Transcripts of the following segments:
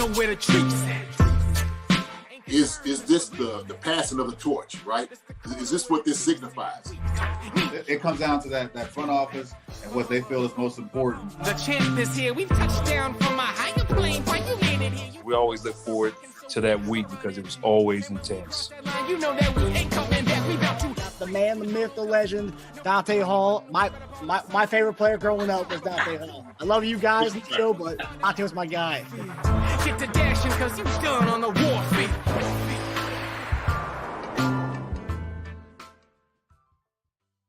know where the treats at. Is this the passing of the torch, right? Is this what this signifies? It comes down to that front office and what they feel is most important. The champ is here. We touched down from a higher plane. Why you landed here? We always look forward to that week because it was always intense. You know that we ain't coming back. We about to. The man, the myth, the legend, Dante Hall. My favorite player growing up was Dante Hall. I love you guys in the show, but Dante was my guy. Get to dashing because you done on the warfare.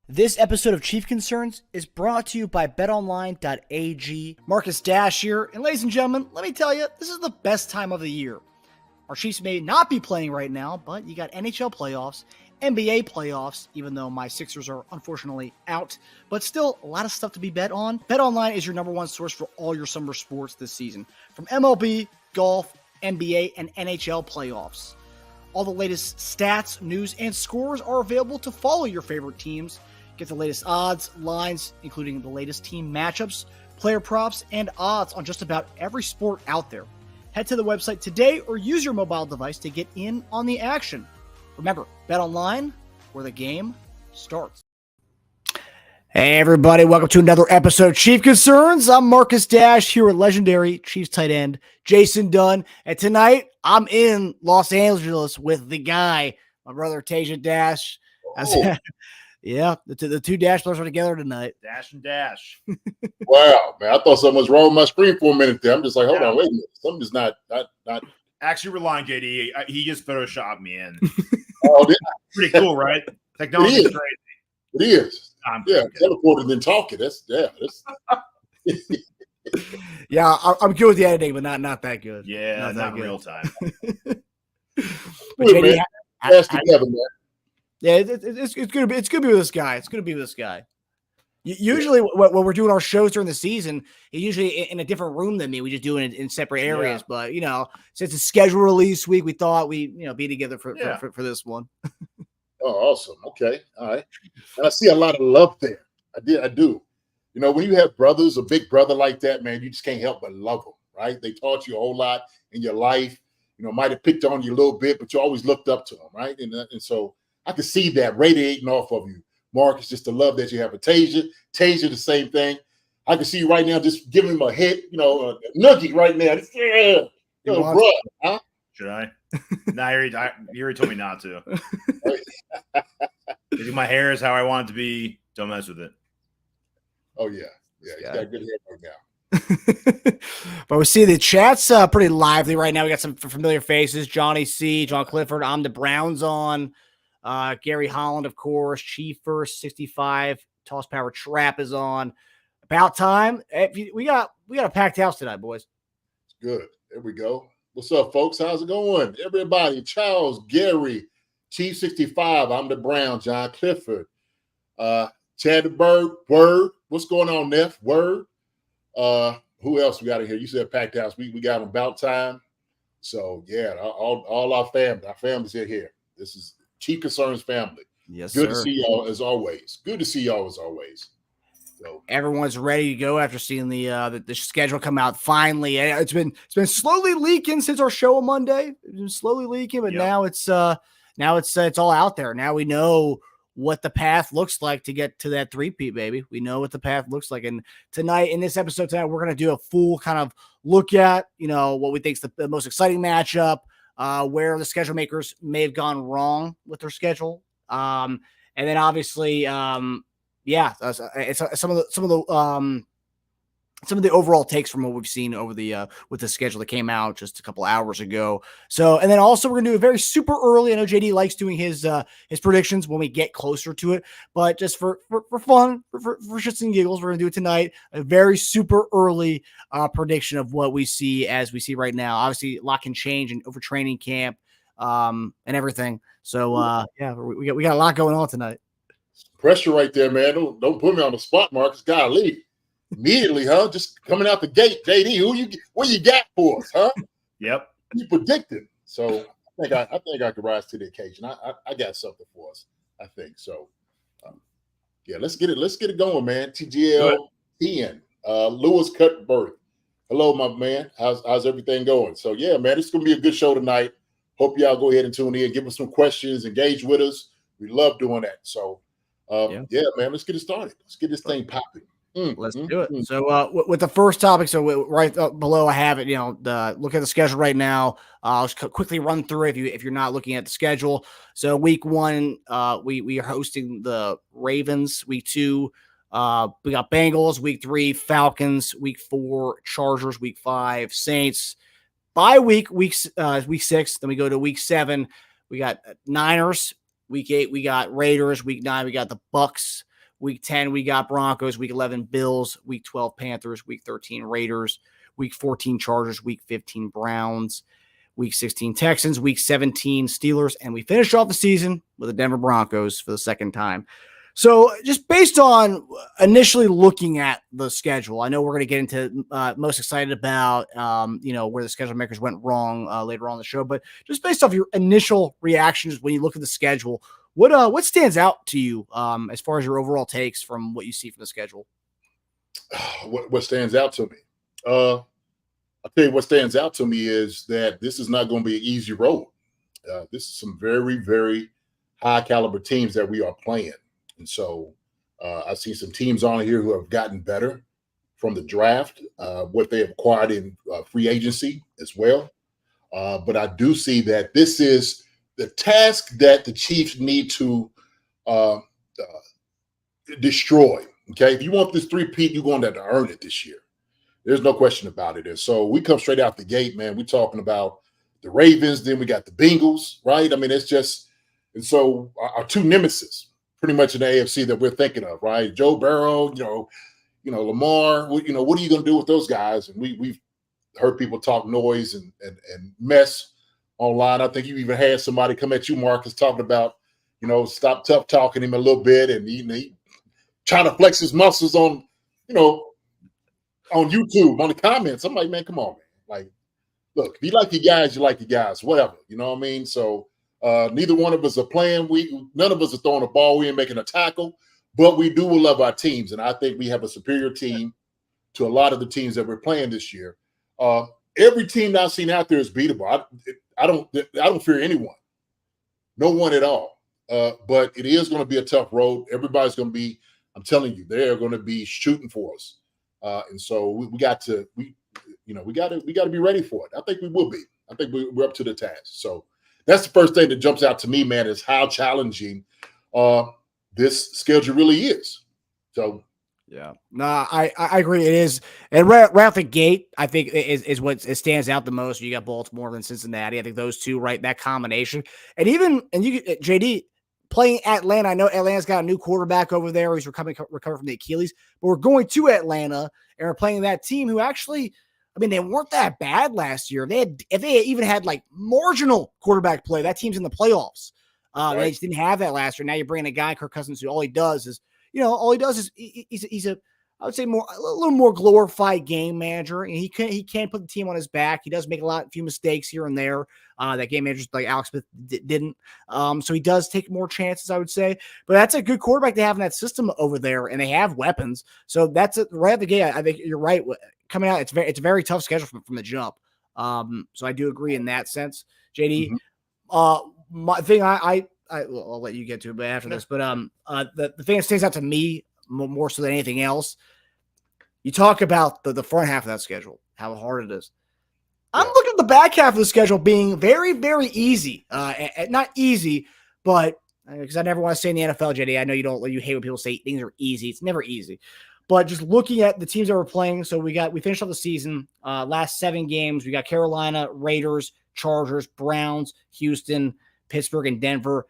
This episode of Chief Concerns is brought to you by betonline.ag. Marcus Dash here, and ladies and gentlemen, let me tell you, this is the best time of the year. Our Chiefs may not be playing right now, but you got NHL playoffs, NBA playoffs, even though my Sixers are unfortunately out, but still a lot of stuff to be bet on. BetOnline is your number one source for all your summer sports this season, from MLB, golf, NBA, and NHL playoffs. All the latest stats, news, and scores are available to follow your favorite teams. Get the latest odds, lines, including the latest team matchups, player props, and odds on just about every sport out there. Head to the website today or use your mobile device to get in on the action. Remember, bet online where the game starts. Hey everybody, welcome to another episode of Chief Concerns. I'm Marcus Dash here with legendary Chiefs tight end Jason Dunn. And tonight, I'm in Los Angeles with the guy, my brother Teja Dash. Oh. Yeah, the two Dash brothers are together tonight. Dash and Dash. Wow, man. I thought something was wrong with my screen for a minute there. I'm just like, hold on, wait a minute. Something's not. Actually, rely on JD. He just photoshopped me in. Oh, Pretty cool, right? Technology is crazy. It is. Yeah, teleported and talking. That's Yeah, I'm good with the editing, but not that good. Yeah, not good. real time. But good, JD, man. That's together, man. Yeah, it's gonna be with this guy. It's gonna be with this guy. Usually, when we're doing our shows during the season, he's usually in a different room than me. We just do it in separate areas. Yeah. But since it's schedule release week, we thought we'd be together for this one. Oh, awesome. Okay, all right. And I see a lot of love there. I do. When you have brothers, a big brother like that, man, you just can't help but love them, right? They taught you a whole lot in your life. Might have picked on you a little bit, but you always looked up to them, right? And so I can see that radiating off of you. Marcus, just the love that you have for Teja. Teja, the same thing. I can see you right now just giving him a hit, a noogie right now. Yeah. Bro, huh? Should I? No, you already told me not to. If my hair is how I want it to be, don't mess with it. Oh, yeah. Yeah, he's got good hair right now. But we see the chat's pretty lively right now. We got some familiar faces. Johnny C, John Clifford, I'm the Browns on. Gary Holland, of course. Chief First 65. Toss Power Trap is on. About time. We got a packed house tonight, boys. It's good. There we go. What's up, folks? How's it going? Everybody. Charles, Gary, Chief 65. I'm the Brown. John Clifford. Chad the Bird. Word. What's going on, Neff? Word. Who else we got in here? You said packed house. We got them about time. So yeah, all our family. Our family's here. This is Chief Concerns family. Yes, good sir. to see y'all as always. Good to see y'all as always. So everyone's ready to go after seeing the schedule come out finally. It's been slowly leaking since our show on Monday. It's been slowly leaking, but now it's all out there. Now we know what the path looks like to get to that three-peat, baby. We know what the path looks like. And tonight, in this episode tonight, we're going to do a full kind of look at, what we think is the most exciting matchup, where the schedule makers may have gone wrong with their schedule. And then obviously, it's some of the overall takes from what we've seen over the with the schedule that came out just a couple hours ago. So, and then also we're gonna do a very super early. I know JD likes doing his predictions when we get closer to it, but just for fun, for shits and giggles, we're gonna do it tonight. A very super early prediction of what we see as we see right now. Obviously, a lot can change in over training camp and everything. So we got a lot going on tonight. Pressure right there, man. Don't put me on the spot, Marcus. Golly. Immediately, huh? Just coming out the gate, JD. What you got for us, huh? Yep. You predicted. So I think I could rise to the occasion. I got something for us. I think so. Let's get it going, man. TGL 10. Lewis Cuthbert. Hello, my man. How's everything going? So, yeah, man, it's going to be a good show tonight. Hope y'all go ahead and tune in, give us some questions, engage with us. We love doing that. So, yeah, man, let's get it started. Let's get this thing popping. Let's do it. So with the first topic, so right below I have it, look at the schedule right now. I'll just quickly run through it if you're not looking at the schedule. So week 1, we are hosting the Ravens. Week 2, we got Bengals. Week 3, Falcons. Week 4, Chargers. Week 5, Saints. Bye week 6. Then we go to week 7. We got Niners. Week 8, we got Raiders. Week 9, we got the Bucks. Week 10, we got Broncos. Week 11, Bills. Week 12, Panthers. Week 13, Raiders. Week 14, Chargers. Week 15, Browns. Week 16, Texans. Week 17, Steelers. And we finish off the season with the Denver Broncos for the second time. So just based on initially looking at the schedule, I know we're going to get into most excited about, where the schedule makers went wrong later on in the show. But just based off your initial reactions when you look at the schedule, what stands out to you as far as your overall takes from what you see from the schedule? What stands out to me? I'll tell you what stands out to me is that this is not going to be an easy road. This is some very, very high caliber teams that we are playing. And so I see some teams on here who have gotten better from the draft, what they have acquired in free agency as well. But I do see that this is the task that the Chiefs need to destroy. Okay, if you want this three-peat, you're going to have to earn it this year. There's no question about it. And so we come straight out the gate, man. We're talking about the Ravens, then we got the Bengals, right? I mean, it's just, and so our two nemesis, pretty much in the AFC that we're thinking of, right? Joe Burrow, Lamar. What are you going to do with those guys? And we've heard people talk noise and mess online. I think you even had somebody come at you, Marcus, talking about, stop tough talking him a little bit, and he trying to flex his muscles on YouTube, on the comments. I'm like, man, come on, man. Like, look, if you like your guys, you like your guys, whatever. You know what I mean? So neither one of us are playing. None of us are throwing a ball. We ain't making a tackle, but we do love our teams, and I think we have a superior team to a lot of the teams that we're playing this year. Every team that I've seen out there is beatable. I don't fear anyone, no one at all. But it is going to be a tough road. Everybody's going to be, I'm telling you, they're going to be shooting for us, and so we got to be ready for it. I think we will be. I think we're up to the task. So that's the first thing that jumps out to me, man, is how challenging this schedule really is. So. Yeah, no, I agree. It is, and right off the gate, I think is what it stands out the most. You got Baltimore and Cincinnati. I think those two, right, that combination, and you JD playing Atlanta. I know Atlanta's got a new quarterback over there. He's recovered from the Achilles, but we're going to Atlanta and we're playing that team who actually, I mean, they weren't that bad last year. If they even had like marginal quarterback play, that team's in the playoffs. Right. They just didn't have that last year. Now you're bringing a guy, Kirk Cousins, who all he does is he's a I would say a little more glorified game manager, and he can't put the team on his back. He does make a few mistakes here and there. That game manager, like Alex Smith, didn't. So he does take more chances, I would say. But that's a good quarterback to have in that system over there, and they have weapons. So that's right at the gate. I think you're right. Coming out, it's a very tough schedule from the jump. So I do agree in that sense, JD. Mm-hmm. My thing, I'll let you get to it, but after this. But the thing that stands out to me more so than anything else, you talk about the front half of that schedule, how hard it is. I'm looking at the back half of the schedule being very, very easy. Not easy, but because I never want to say in the NFL, JD, I know you hate when people say things are easy. It's never easy. But just looking at the teams that we're playing, so we finished off the season, last 7 games. We got Carolina, Raiders, Chargers, Browns, Houston, Pittsburgh, and Denver.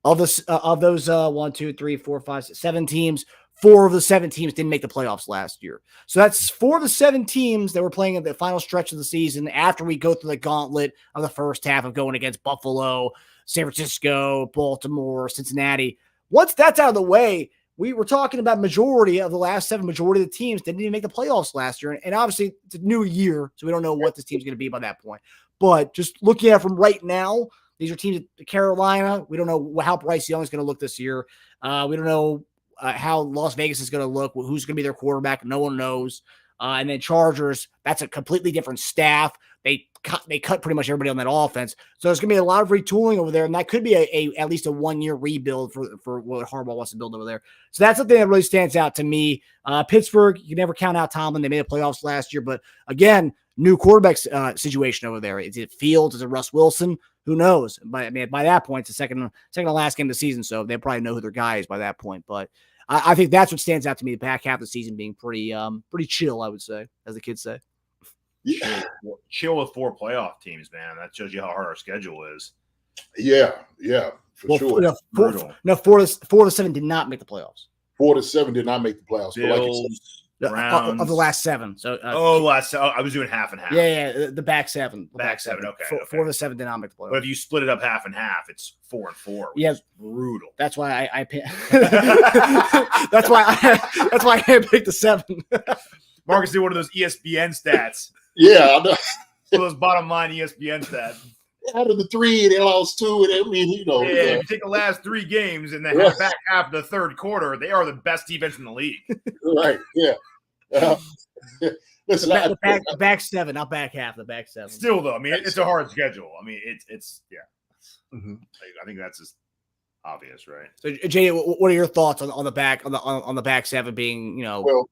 Of those 1, 2, 3, 4, 5, 6, 7 teams, 4 of the 7 teams didn't make the playoffs last year. So that's 4 of the 7 teams that were playing at the final stretch of the season after we go through the gauntlet of the first half of going against Buffalo, San Francisco, Baltimore, Cincinnati. Once that's out of the way, we were talking about majority of the teams didn't even make the playoffs last year. And obviously it's a new year, so we don't know what this team's going to be by that point. But just looking at it from right now, these are teams at Carolina. We don't know how Bryce Young is going to look this year. We don't know how Las Vegas is going to look, who's going to be their quarterback. No one knows. And then Chargers, that's a completely different staff. They cut pretty much everybody on that offense. So there's going to be a lot of retooling over there, and that could be at least a 1-year rebuild for what Harbaugh wants to build over there. So that's the thing that really stands out to me. Pittsburgh, you never count out Tomlin. They made the playoffs last year, but again, new quarterback situation over there. Is it Fields? Is it Russ Wilson? Who knows? By that point, it's the second to last game of the season, so they probably know who their guy is by that point. But I think that's what stands out to me, the back half of the season being pretty chill, I would say, as the kids say. Yeah. Chill with 4 playoff teams, man. That shows you how hard our schedule is. Yeah, for sure. 4 to 7 did not make the playoffs. 4 to 7 did not make the playoffs. Bills, But like you said, Browns. Of the last 7. So I was doing half and half. Yeah, the back 7. The back 7. Okay, 4 to 7 did not make the playoffs. But if you split it up half and half, it's 4 and 4. Yeah, brutal. That's why I that's why I picked the 7. Marcus did one of those ESPN stats. Yeah, I know. So those bottom line ESPN stats. Out of the 3, they lost 2. And I mean, if you take the last 3 games and the back half of the third quarter, they are the best defense in the league. Right? Yeah. Listen, the back 7, not back half. The back 7. Still, though, I mean, it's a hard schedule. I mean, it's Mm-hmm. I think that's just obvious, right? So, Jay, what are your thoughts on the back 7 being, Well,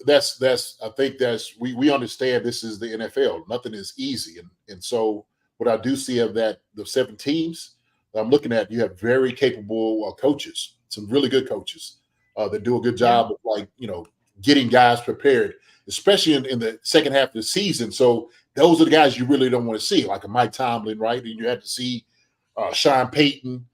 that's I think we understand this is the NFL. Nothing is easy, and so what I do see of that the 7 teams that I'm looking at, you have very capable coaches, some really good coaches that do a good job of getting guys prepared, especially in the second half of the season. So those are the guys you really don't want to see, like a Mike Tomlin, right? And you have to see Sean Payton.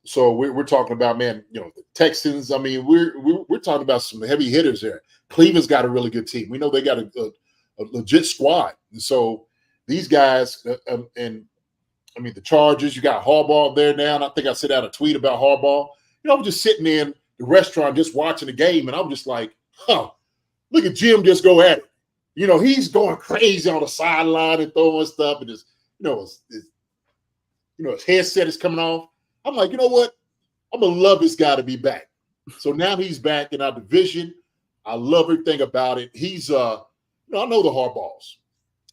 So we're talking about, man, the Texans. I mean, we're talking about some heavy hitters there. Cleveland's got a really good team. We know they got a legit squad. And so these guys, and I mean, the Chargers, you got Harbaugh there now. And I think I sent out a tweet about Harbaugh. I was just sitting in the restaurant just watching the game, and I'm just like, look at Jim just go at it. He's going crazy on the sideline and throwing stuff, and just, his headset is coming off. I'm like, you know what? I'm going to love this guy to be back. So now he's back in our division. I love everything about it. He's, I know the Harbaughs.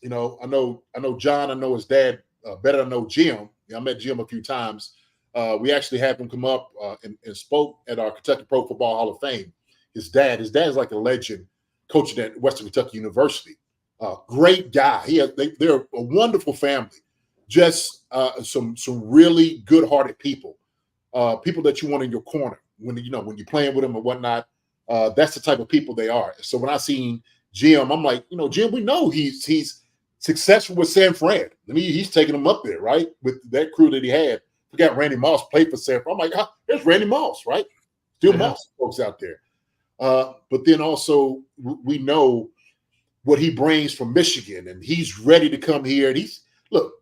I know John. I know his dad better than I know Jim. I met Jim a few times. We actually had him come up and spoke at our Kentucky Pro Football Hall of Fame. His dad is like a legend coaching at Western Kentucky University. Great guy. They're a wonderful family. Just some really good-hearted people, people that you want in your corner when you're playing with them and whatnot. That's the type of people they are. So when I seen Jim, I'm like, Jim, we know he's successful with San Fran. I mean, he's taking them up there, right, with that crew that he had. We got Randy Moss played for San Fran. I'm like, there's Randy Moss, right? Still Moss folks out there. But then also we know what he brings from Michigan, and he's ready to come here. And look.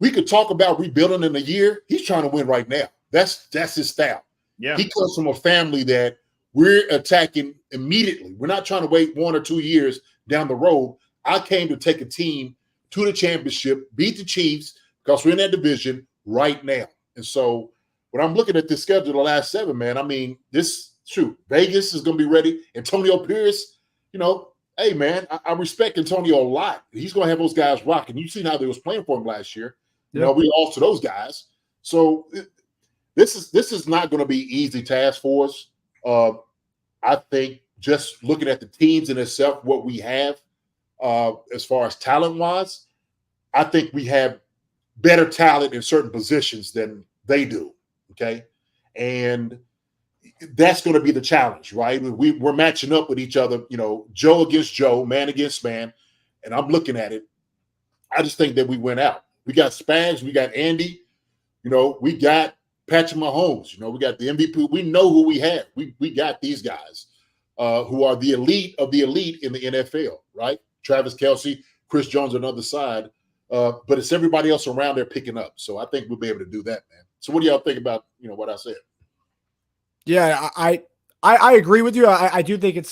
We could talk about rebuilding in a year. He's trying to win right now. That's his style. Yeah. He comes from a family that we're attacking immediately. We're not trying to wait 1 or 2 years down the road. I came to take a team to the championship, beat the Chiefs, because we're in that division right now. And so when I'm looking at this schedule, the last 7, man, I mean, Vegas is going to be ready. Antonio Pierce, hey, man, I respect Antonio a lot. He's going to have those guys rocking. You've seen how they was playing for him last year. We lost to those guys. So this is not going to be easy task for us. I think just looking at the teams in itself, what we have as far as talent-wise, I think we have better talent in certain positions than they do, okay? And that's going to be the challenge, right? We're matching up with each other, Joe against Joe, man against man, and I'm looking at it. I just think that we went out. We got Spags, we got Andy, we got Patrick Mahomes, we got the MVP. We know who we have. We got these guys who are the elite of the elite in the NFL, right? Travis Kelce, Chris Jones on the other side. But it's everybody else around there picking up. So I think we'll be able to do that, man. So what do y'all think about, what I said? Yeah, I agree with you. I do think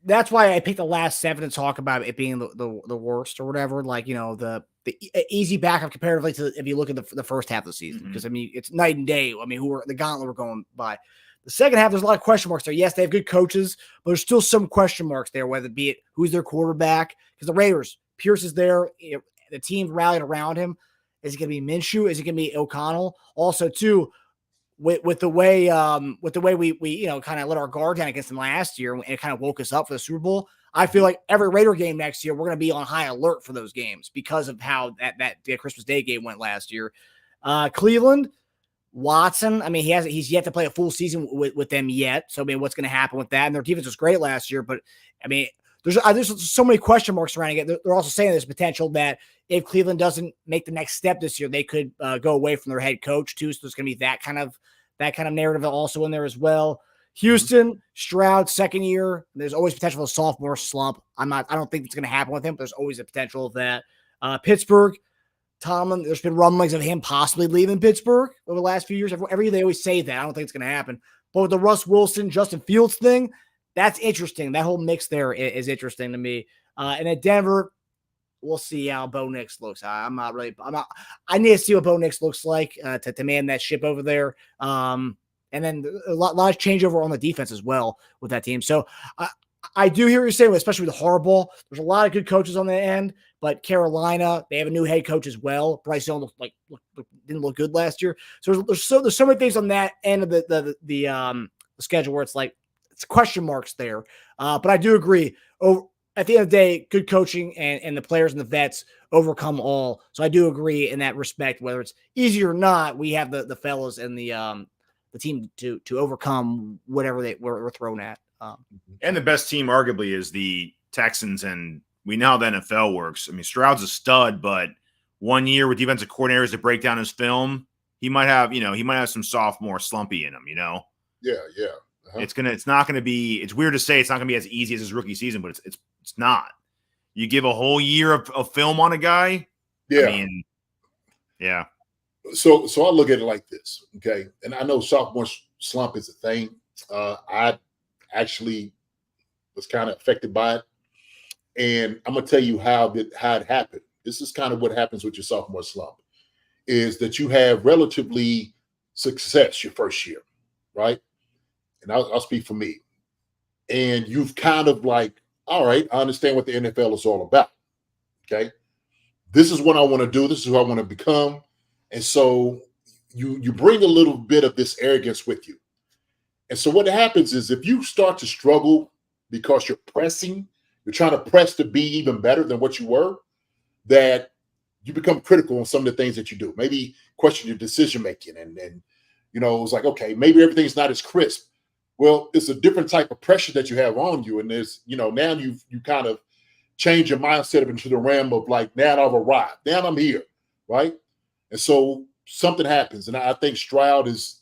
that's why I picked the last 7 to talk about it being the worst or whatever. Like, the easy backup comparatively to if you look at the first half of the season, because I mean it's night and day. I mean, the gauntlet we're going by. The second half, there's a lot of question marks there. Yes, they have good coaches, but there's still some question marks there, whether it be it who's their quarterback. Because the Raiders, Pierce is there. The team rallied around him. Is it going to be Minshew? Is it going to be O'Connell? Also, too, with the way we kind of let our guard down against them last year, and it kind of woke us up for the Super Bowl. I feel like every Raider game next year, we're going to be on high alert for those games because of how that Christmas Day game went last year. Cleveland. Watson, I mean, he's yet to play a full season with them yet. So, I mean, what's going to happen with that? And their defense was great last year, but I mean, there's so many question marks surrounding it. They're also saying there's potential that if Cleveland doesn't make the next step this year, they could go away from their head coach too. So there's going to be that kind of narrative also in there as well. Houston, Stroud, second year. There's always potential for a sophomore slump. I don't think it's going to happen with him, but there's always a potential of that. Pittsburgh. Tomlin, there's been rumblings of him possibly leaving Pittsburgh over the last few years. Every year they always say that. I don't think it's going to happen. But with the Russ Wilson, Justin Fields thing, that's interesting. That whole mix there is interesting to me. And at Denver, we'll see how Bo Nix looks. I need to see what Bo Nix looks like to man that ship over there. And then a lot of changeover on the defense as well with that team. So I do hear what you're saying, especially with Harbaugh. There's a lot of good coaches on the end, but Carolina, they have a new head coach as well. Bryce Young didn't look good last year. So there's so many things on that end of the schedule where it's question marks there. But I do agree. At the end of the day, good coaching and the players and the vets overcome all. So I do agree in that respect. Whether it's easy or not, we have the fellas and the team to overcome whatever they were thrown at. And the best team arguably is the Texans, and we know how the NFL works. I mean, Stroud's a stud, but 1 year with defensive coordinators to break down his film, he might have some sophomore slumpy in him, Yeah. Uh-huh. It's not gonna be, it's weird to say it's not gonna be as easy as his rookie season, but it's not. You give a whole year of film on a guy. Yeah. I mean, yeah. So I look at it like this, okay? And I know sophomore slump is a thing. I actually was kind of affected by it. And I'm going to tell you how it happened. This is kind of what happens with your sophomore slump, is that you have relatively success your first year, right? And I'll speak for me. And you've kind of all right, I understand what the NFL is all about, okay? This is what I want to do. This is who I want to become. And so you bring a little bit of this arrogance with you. And so what happens is if you start to struggle because you're trying to press to be even better than what you were, that you become critical on some of the things that you do. Maybe question your decision making. And it's like, okay, maybe everything's not as crisp. Well, it's a different type of pressure that you have on you. And there's, now you kind of change your mindset into the realm of now I've arrived. Now I'm here, right? And so something happens. And I think Stroud is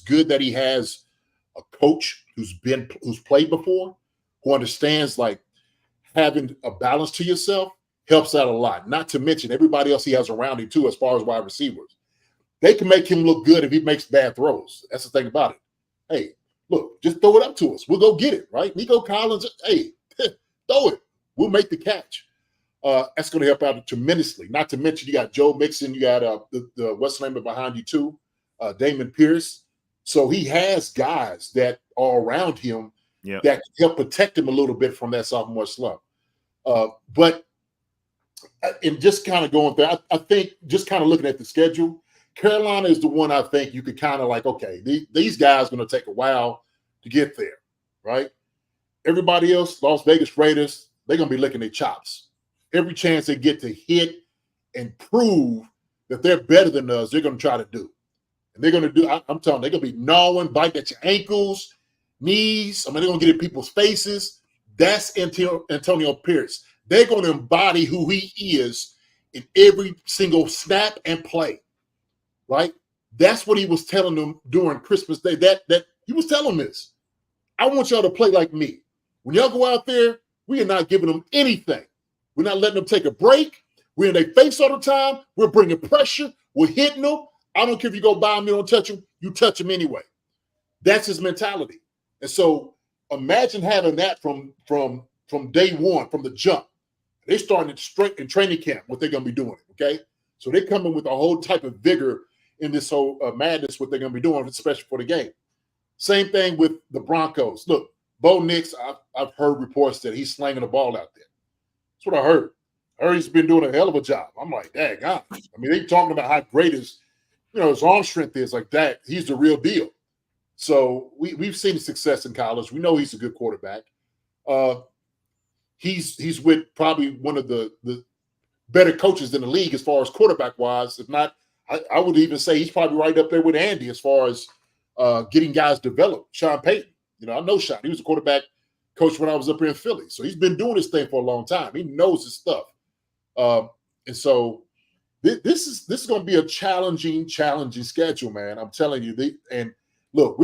good that he has a coach who's played before, who understands having a balance to yourself helps out a lot. Not to mention everybody else he has around him too, as far as wide receivers. They can make him look good if he makes bad throws. That's the thing about it. Hey, look, just throw it up to us. We'll go get it, right? Nico Collins, hey, throw it. We'll make the catch. That's going to help out tremendously. Not to mention you got Joe Mixon, you got the what's the name behind you too, Damon Pierce. So he has guys that are around him that can help protect him a little bit from that sophomore slump. But in just kind of going through, I think just kind of looking at the schedule, Carolina is the one I think you could kind of okay, these guys are going to take a while to get there, right? Everybody else, Las Vegas Raiders, they're going to be licking their chops. Every chance they get to hit and prove that they're better than us, they're going to try to do. And they're going to do, I'm telling you, they're going to be gnawing, biting at your ankles, knees. I mean, they're going to get in people's faces. That's Antonio Pierce. They're going to embody who he is in every single snap and play, right? That's what he was telling them during Christmas Day. That he was telling them this. I want y'all to play like me. When y'all go out there, we are not giving them anything. We're not letting them take a break. We're in their face all the time. We're bringing pressure. We're hitting them. I don't care if you go by them, you don't touch them. You touch them anyway. That's his mentality. And so imagine having that from day one, from the jump. They're starting straight in training camp, what they're going to be doing, okay? So they come in with a whole type of vigor in this whole madness, what they're going to be doing, especially for the game. Same thing with the Broncos. Look, Bo Nix, I've heard reports that he's slanging the ball out there. That's what I heard. I heard he's been doing a hell of a job. I'm like, dang, God. I mean, they talking about how great his arm strength is like that. He's the real deal. So we've seen his success in college. We know he's a good quarterback. He's with probably one of the better coaches in the league as far as quarterback wise. If not, I would even say he's probably right up there with Andy as far as getting guys developed. Sean Payton, I know Sean. He was a quarterback coach when I was up here in Philly. So he's been doing this thing for a long time. He knows his stuff. And so this is going to be a challenging schedule, man. I'm telling you. And look,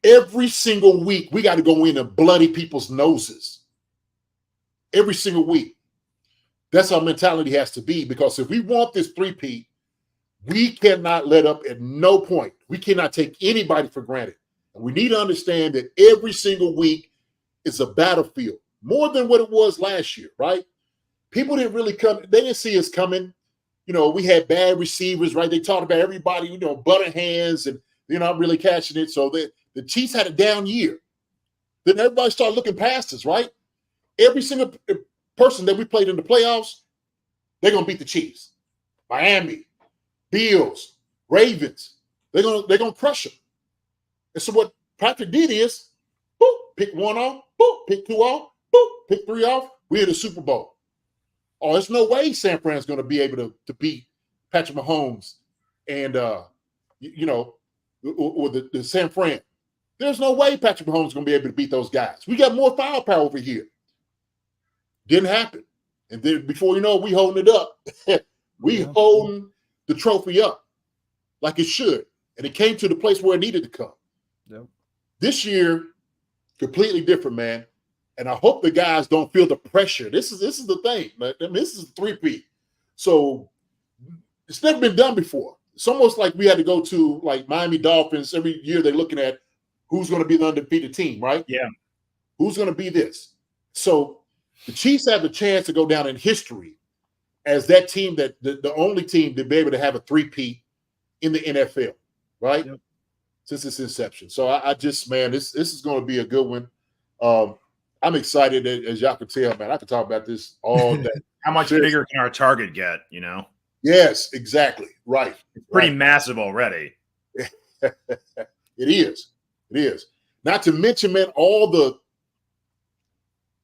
every single week we got to go in and bloody people's noses. Every single week. That's how mentality has to be, because if we want this three-peat, we cannot let up at no point. We cannot take anybody for granted. And we need to understand that every single week is a battlefield, more than what it was last year, right? People didn't really come. They didn't see us coming. We had bad receivers, right? They talked about everybody, butter hands, and they're not really catching it. So the Chiefs had a down year. Then everybody started looking past us, right? Every single person that we played in the playoffs, they're going to beat the Chiefs. Miami, Bills, Ravens, they're gonna crush them. And so what Patrick did is, boop, pick one off, boop, pick two off, boop, pick three off. We're in the Super Bowl. Oh, there's no way San Fran's going to be able to beat Patrick Mahomes and or the San Fran. There's no way Patrick Mahomes is going to be able to beat those guys. We got more firepower over here. Didn't happen. And then before you know it, we holding it up. We holding the trophy up like it should. And it came to the place where it needed to come. Yep. This year, completely different, man. And I hope the guys don't feel the pressure. This is the thing. I mean, this is a three-peat. So it's never been done before. It's almost like we had to go to like Miami Dolphins. Every year they're looking at who's going to be the undefeated team, right? Yeah. Who's going to be this? So the Chiefs have the chance to go down in history as that team that the only team to be able to have a three-peat in the NFL, right? Yep. Since its inception. So I just, man, this is going to be a good one. I'm excited, as y'all can tell, man. I could talk about this all day. How much bigger can our target get, Yes, exactly. Right. It's pretty massive already. It is. It is. Not to mention, man, all the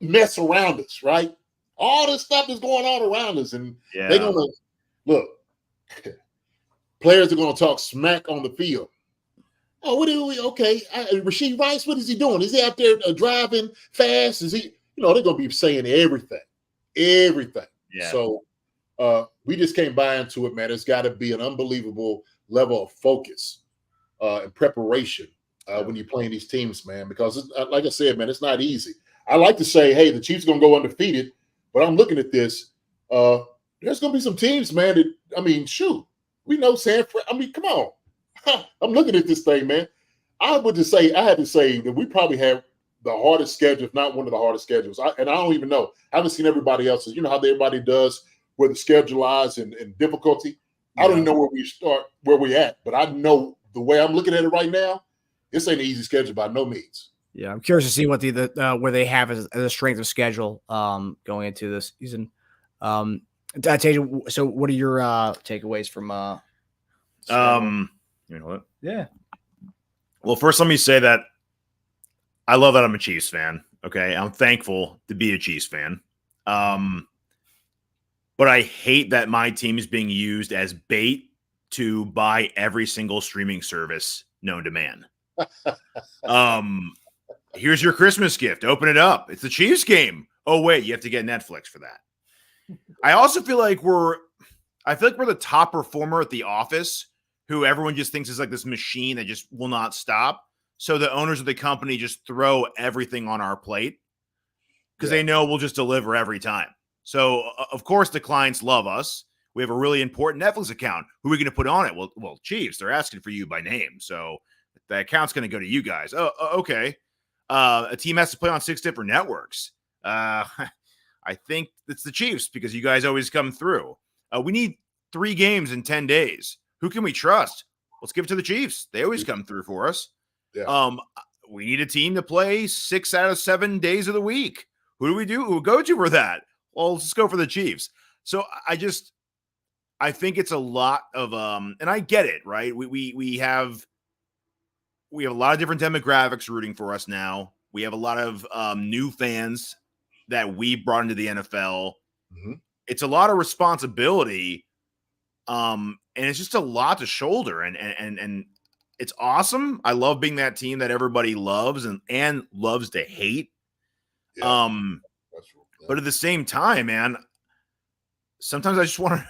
mess around us, right? All this stuff is going on around us. And they're going to, look, players are going to talk smack on the field. Oh, what do we? Okay, Rashid Rice, what is he doing? Is he out there driving fast? Is he? They're going to be saying everything. Yeah. So we just came by into it, man. It's got to be an unbelievable level of focus and preparation when you're playing these teams, man. Because, like I said, man, it's not easy. I like to say, hey, the Chiefs are going to go undefeated, but I'm looking at this. There's going to be some teams, man. Shoot, we know San Fran. Come on. I'm looking at this thing, man. I had to say that we probably have the hardest schedule, if not one of the hardest schedules. I don't even know. I haven't seen everybody else's. You know how everybody does where the schedule lies and difficulty. I don't even know where we start, where we at. But I know the way I'm looking at it right now, this ain't an easy schedule by no means. Yeah, I'm curious to see what where they have as a strength of schedule going into this season. Teja, so what are your takeaways from You know what? Yeah. Well, first, let me say that I love that I'm a Chiefs fan. Okay. I'm thankful to be a Chiefs fan. But I hate that my team is being used as bait to buy every single streaming service known to man. Here's your Christmas gift. Open it up. It's the Chiefs game. Oh, wait, you have to get Netflix for that. I also feel like we're the top performer at the office, who everyone just thinks is like this machine that just will not stop. So the owners of the company just throw everything on our plate because they know we'll just deliver every time. So, of course, the clients love us. We have a really important Netflix account. Who are we going to put on it? Well, Chiefs, they're asking for you by name. So the account's going to go to you guys. Oh, okay. A team has to play on 6 different networks. I think it's the Chiefs because you guys always come through. We need 3 games in 10 days. Who can we trust? Let's give it to the Chiefs. They always come through for us. Yeah. We need a team to play 6 out of 7 days of the week. Who do we do? Who go to for that? Well, let's just go for the Chiefs. So I think it's a lot of and I get it, right? We have a lot of different demographics rooting for us now. We have a lot of new fans that we brought into the NFL. Mm-hmm. It's a lot of responsibility, and it's just a lot to shoulder. And it's awesome. I love being that team that everybody loves and loves to hate. Yeah. That's true. Yeah. But at the same time, man, sometimes I just want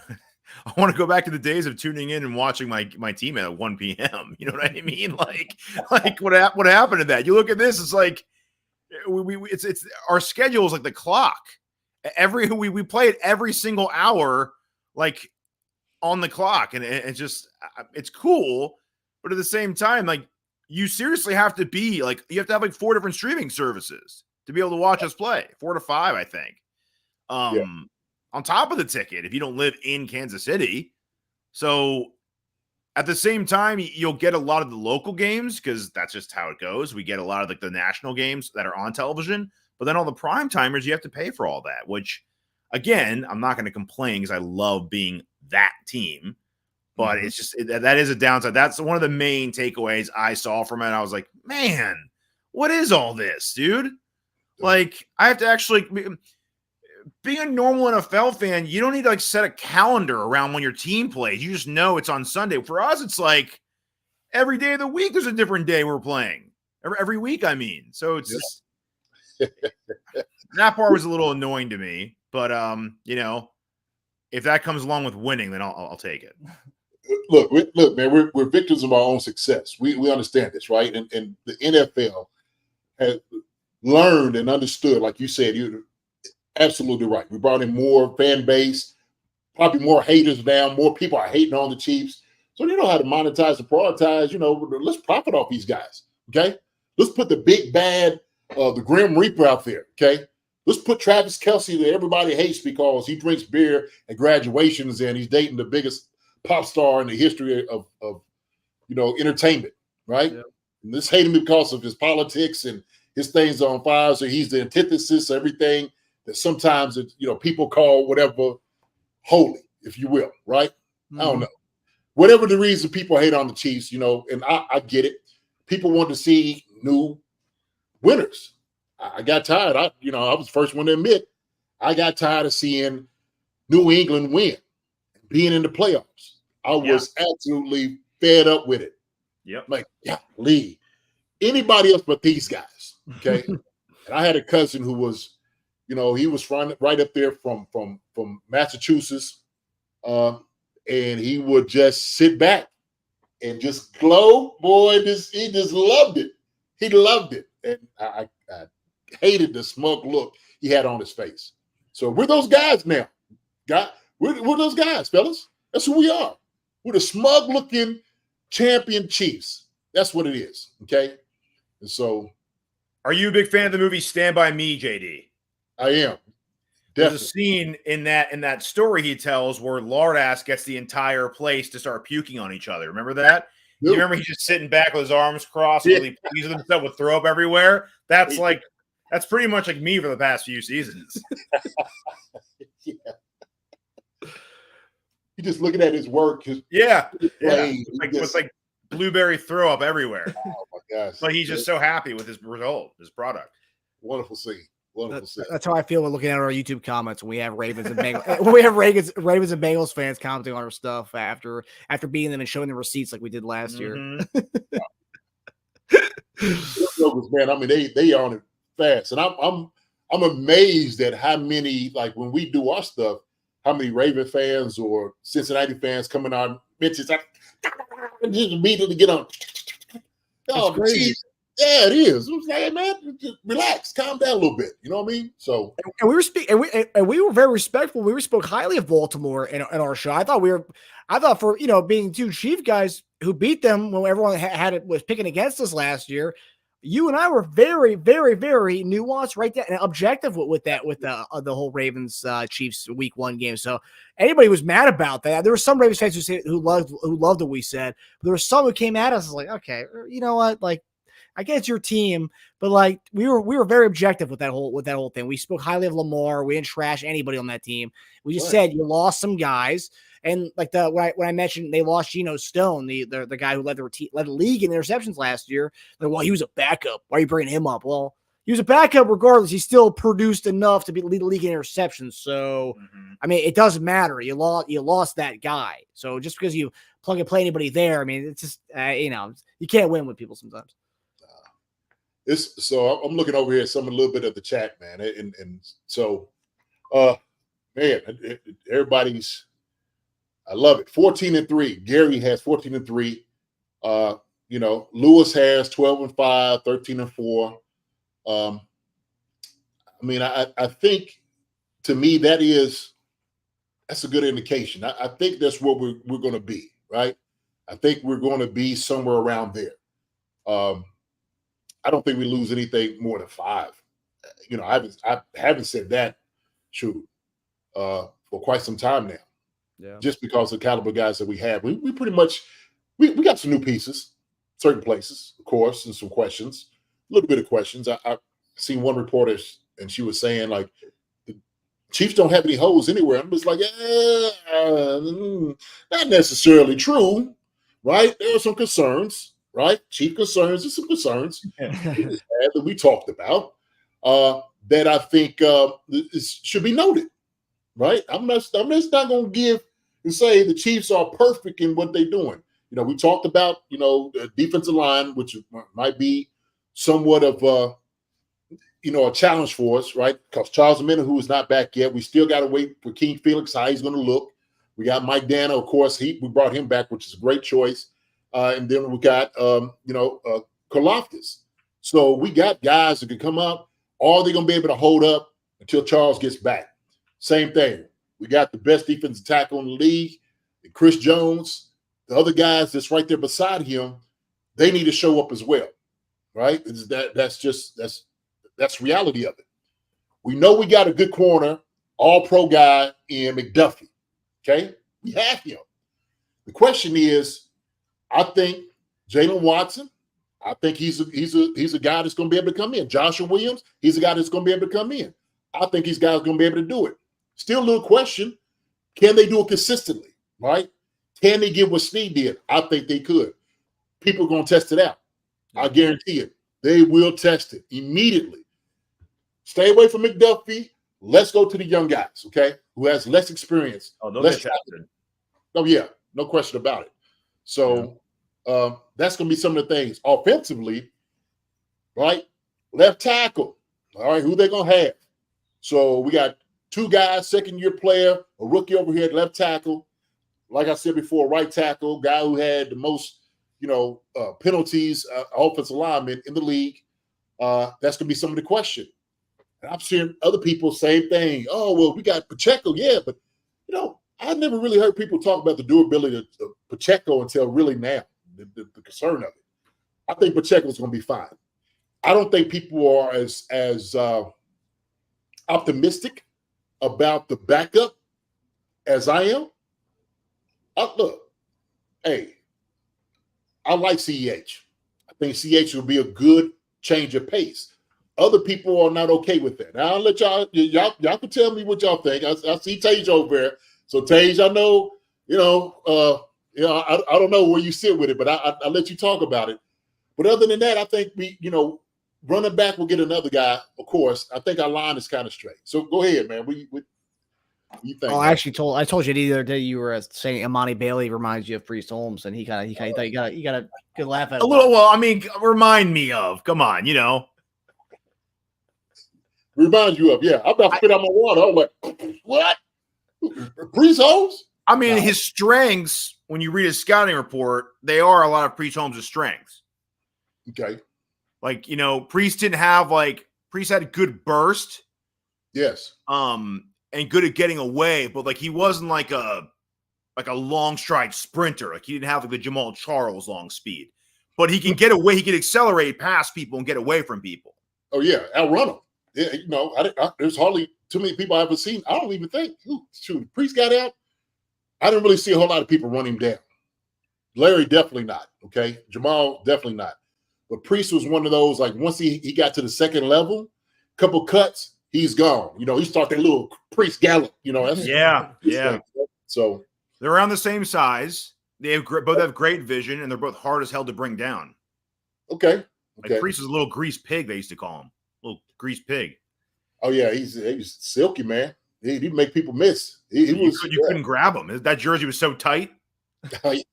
to go back to the days of tuning in and watching my team at 1 p.m. You know what I mean? Like what happened to that? You look at this, it's like it's our schedule is like the clock. We play it every single hour, like on the clock, and it's just it's cool. But at the same time, like you seriously have to be like you have to have like 4 different streaming services to be able to watch us play. 4 to 5, I think. On top of the ticket, if you don't live in Kansas City. So at the same time, you'll get a lot of the local games because that's just how it goes. We get a lot of like the national games that are on television, but then all the prime timers, you have to pay for all that, which again, I'm not going to complain because I love being that team, but it's just, that is a downside. That's one of the main takeaways I saw from it. I was like, man, what is all this, dude? Like I have to actually being a normal NFL fan, you don't need to like set a calendar around when your team plays. You just know it's on Sunday. For us, it's like every day of the week, there's a different day we're playing. Every week, I mean. So it's just that part was a little annoying to me. But you know, if that comes along with winning, then I'll take it. Look, man, we're victims of our own success. We understand this, right? And the NFL has learned and understood, like you said, you're absolutely right. We brought in more fan base, probably more haters now. More people are hating on the Chiefs. So they know how to monetize and prioritize. You know, let's profit off these guys, okay? Let's put the big bad, the Grim Reaper out there, okay? Let's put Travis Kelce that everybody hates because he drinks beer at graduations and he's dating the biggest pop star in the history of you know, entertainment, right? Yeah. And let's hate him because of his politics and his things on fire. So he's the antithesis of everything that sometimes, you know, people call whatever holy, if you will, right? I don't know. Whatever the reason people hate on the Chiefs, you know, and I get it. People want to see new winners. I got tired. I was the first one to admit I got tired of seeing New England win, being in the playoffs. I was absolutely fed up with it. Yep. Like, golly, anybody else but these guys, okay? And I had a cousin who was, you know, he was right up there from Massachusetts, and he would just sit back and just glow. Boy, he just loved it. He loved it, and I hated the smug look he had on his face. So we're those guys now. We're those guys, fellas. That's who we are. We're the smug-looking champion Chiefs. That's what it is, okay? And so, are you a big fan of the movie Stand By Me, JD? I am. Definitely. There's a scene in that story he tells where Lardass gets the entire place to start puking on each other. Remember that? You remember he's just sitting back with his arms crossed, really pleased with himself with throw up everywhere? That's pretty much like me for the past few seasons. Yeah. He's just looking at his work. With like blueberry throw up everywhere. Oh my gosh! But he's just so happy with his result, his product. Wonderful scene. That's how I feel when looking at our YouTube comments when we have Ravens and Bengals. When we have Ravens and Bengals fans commenting on our stuff after beating them and showing them receipts like we did last year. Man, I mean they on it fast, and I'm amazed at how many, like when we do our stuff, how many Raven fans or Cincinnati fans come in our mentions like just immediately get on. Oh, geez. Yeah, it is. It was like, hey, man, just relax, calm down a little bit. You know what I mean? So, and we were we were very respectful. We spoke highly of Baltimore in our show. I thought for being two Chief guys who beat them when everyone was picking against us last year. You and I were very, very, very nuanced, right there, and objective with the whole Ravens Chiefs Week 1 game. So anybody was mad about that. There were some Ravens fans who loved what we said. But there were some who came at us like, okay, you know what, like. I get it's your team, but like we were very objective with that whole thing. We spoke highly of Lamar. We didn't trash anybody on that team. We just said you lost some guys, and like when I mentioned they lost Geno Stone, the guy who led the league in interceptions last year. Like, well, he was a backup. Why are you bringing him up? Well, he was a backup regardless. He still produced enough to lead the league in interceptions. So, I mean, it doesn't matter. You lost that guy. So just because you plug and play anybody there, I mean, it's just you can't win with people sometimes. So I'm looking over here at a little bit of the chat, man, and so, man, everybody's. I love it. 14-3. Gary has 14-3. Lewis has 12-5, 13-4. I mean, I think to me that's a good indication. I think that's what we're going to be, right? I think we're going to be somewhere around there. I don't think we lose anything more than 5. I haven't said that for quite some time now. Yeah. Just because of the caliber guys that we have, we pretty much we got some new pieces, certain places, of course, and some questions, a little bit of questions. I seen one reporter and she was saying like the Chiefs don't have any holes anywhere. I'm just like, not necessarily true, right? There are some concerns, right? Chief concerns and some concerns that we talked about that I think should be noted, right? I'm just not going to give and say the Chiefs are perfect in what they're doing. We talked about the defensive line, which might be somewhat of a challenge for us, right? Because Charles Minna, who is not back yet, we still got to wait for King Felix, how he's going to look. We got Mike Dana, of course. We brought him back, which is a great choice. And then we got, Karlaftis. So we got guys that can come up. Are they going to be able to hold up until Charles gets back? Same thing. We got the best defensive tackle in the league, Chris Jones. The other guys that's right there beside him, they need to show up as well, right? That's reality of it. We know we got a good corner, all-pro guy in McDuffie, okay? We have him. The question is, I think Jalen Watson, I think he's a guy that's going to be able to come in. Joshua Williams, he's a guy that's going to be able to come in. I think these guys are going to be able to do it. Still a little question, can they do it consistently, right? Can they get what Snead did? I think they could. People are going to test it out. I guarantee it. They will test it immediately. Stay away from McDuffie. Let's go to the young guys, okay, who has less experience. Oh, they'll get tested. Oh, yeah, no question about it. So that's going to be some of the things. Offensively, right, left tackle, all right, who they going to have? So we got 2 guys, second-year player, a rookie over here at left tackle. Like I said before, right tackle, guy who had the most, penalties, offensive lineman in the league. That's going to be some of the question. And I'm seeing other people, same thing. Oh, well, we got Pacheco, yeah, but, I never really heard people talk about the durability of Pacheco until really now, the concern of it. I think Pacheco's going to be fine. I don't think people are as optimistic about the backup as I am. Look, hey, I like CEH. I think CEH will be a good change of pace. Other people are not okay with that. Now I'll let y'all can tell me what y'all think. I see Teja over there. So Teja, I know, I don't know where you sit with it, but I'll let you talk about it. But other than that, I think we, running back, we'll get another guy, of course. I think our line is kind of straight. So go ahead, man. What you think? Oh, I told you the other day you were saying Imani Bailey reminds you of Priest Holmes, and he thought you got a good laugh at a little. Well, I mean, remind me of. Come on, Remind you of, yeah. I'm about to spit out my water. I'm like, what? Priest Holmes? I mean, his strengths, when you read his scouting report, they are a lot of Priest Holmes' strengths. Okay. Like, Priest didn't have Priest had a good burst. Yes. And good at getting away, but he wasn't like a long stride sprinter. Like he didn't have the Jamal Charles long speed. But he can get away, he can accelerate past people and get away from people. Oh yeah, outrun them. Yeah, there's hardly too many people I've ever seen. I don't even think. Shoot, Priest got out. I didn't really see a whole lot of people run him down. Larry definitely not. Okay, Jamal definitely not. But Priest was one of those, like once he got to the second level, couple cuts, he's gone. He started that little Priest gallop. That's Yeah. thing. So They're around the same size. They both have great vision, and they're both hard as hell to bring down. okay. Like Priest is a little grease pig, they used to call him. Little grease pig. Oh yeah, he's silky, man. He make people miss. You couldn't grab him. That jersey was so tight. The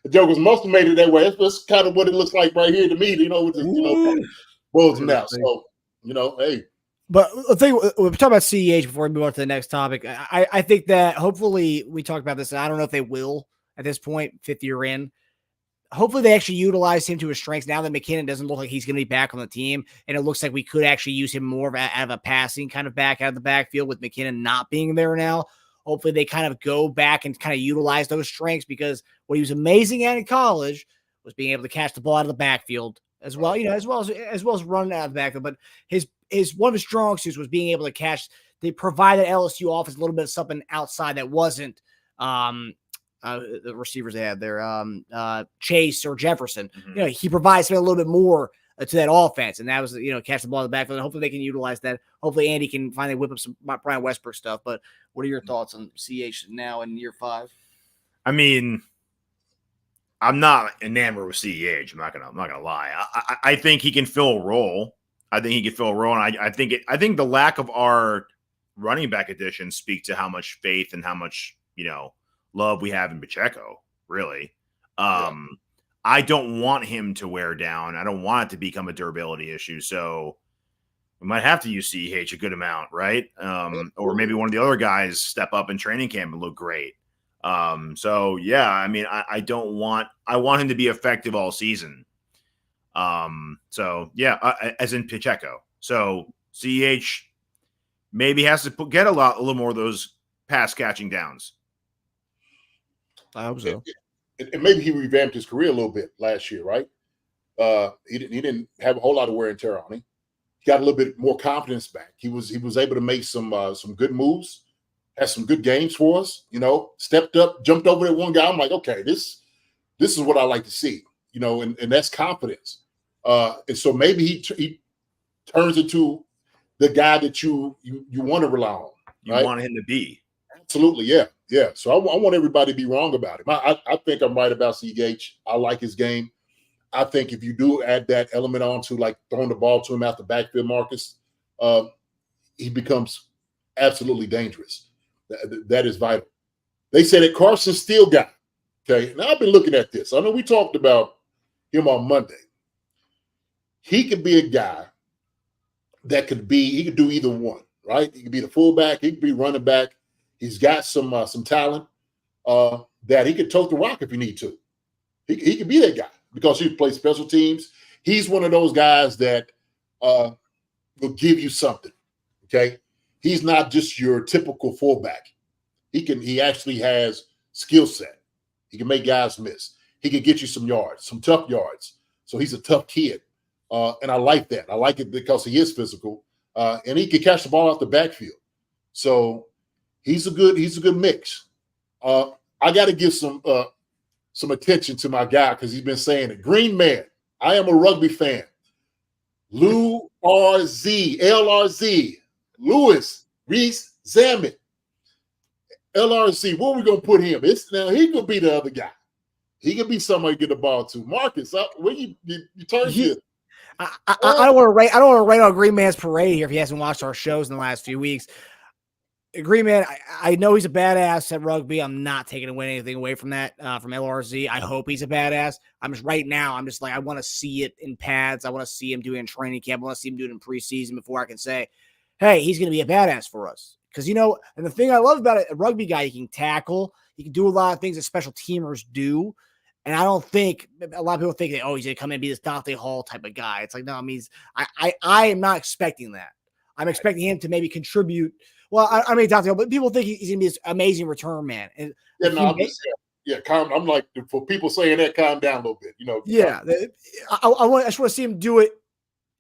joke was must have made it that way. That's kind of what it looks like right here to me. With the Bulls now. So hey. But the thing we're talking about CEH before we move on to the next topic. I think that hopefully we talked about this. And I don't know if they will at this point, fifth year in. Hopefully they actually utilize him to his strengths now that McKinnon doesn't look like he's going to be back on the team. And it looks like we could actually use him more out of a passing kind of back out of the backfield with McKinnon not being there now. Hopefully they kind of go back and kind of utilize those strengths, because what he was amazing at in college was being able to catch the ball out of the backfield as well, as well as running out of the backfield. But his one of his strong suits was being able to catch. They provided LSU offense a little bit of something outside that wasn't the receivers they had there, Chase or Jefferson. Mm-hmm. He provides a little bit more to that offense, and that was catch the ball in the backfield. And hopefully they can utilize that. Hopefully Andy can finally whip up some Brian Westbrook stuff. But what are your thoughts on CH now in year 5? I mean, I'm not enamored with CEH. I'm not gonna lie. I think he can fill a role. And I think the lack of our running back additions speak to how much faith and how much love we have in Pacheco. Really, I don't want him to wear down. I don't want it to become a durability issue. So we might have to use CEH a good amount, right? Or maybe one of the other guys step up in training camp and look great. So yeah, I mean, I want him to be effective all season. So yeah, as in Pacheco. So CEH maybe has to get a little more of those pass catching downs. I hope so. And maybe he revamped his career a little bit last year, right? He didn't have a whole lot of wear and tear on him. He got a little bit more confidence back. He was able to make some good moves, had some good games for us. Stepped up, jumped over that one guy. I'm like, okay, this is what I like to see. And that's confidence. And so maybe he turns into the guy that you want to rely on. You want him to be. Absolutely, yeah. So I want everybody to be wrong about him. I think I'm right about CH. I like his game. I think if you do add that element on to like throwing the ball to him out the backfield, Marcus, he becomes absolutely dangerous. That is vital. They said that Carson's still got. Okay, now I've been looking at this. I know we talked about him on Monday. He could be a guy that he could do either one, right? He could be the fullback, he could be running back. He's got some talent that he could tote the rock if he need to. He could be that guy because he plays special teams. He's one of those guys that will give you something. Okay, he's not just your typical fullback. He actually has skill set. He can make guys miss. He can get you some yards, some tough yards. So he's a tough kid, and I like that. I like it because he is physical, and he can catch the ball out the backfield. So he's a good mix. I got to give some attention to my guy because he's been saying it. Green Man, I am a rugby fan. Lou RZ, LRZ, Lewis Reese Zammit, LRZ. Where are we gonna put him? Now he could be the other guy. He could be somebody to get the ball to. Marcus, where you turn here? I don't want to rain on Green Man's parade here if he hasn't watched our shows in the last few weeks. Green Man, I know he's a badass at rugby. I'm not taking anything away from that, from LRZ. I hope he's a badass. I'm just like, I want to see it in pads. I want to see him do it in training camp. I want to see him do it in preseason before I can say, hey, he's going to be a badass for us. Because, and the thing I love about it, a rugby guy, he can tackle. He can do a lot of things that special teamers do. And I don't think a lot of people think that, he's going to come in and be this Dante Hall type of guy. It's like, no, I am not expecting that. I'm expecting him to maybe contribute. Well, I mean, Dante Hall, but people think he's going to be this amazing return man. And I'm like, for people saying that, calm down a little bit, Yeah, I just want to see him do it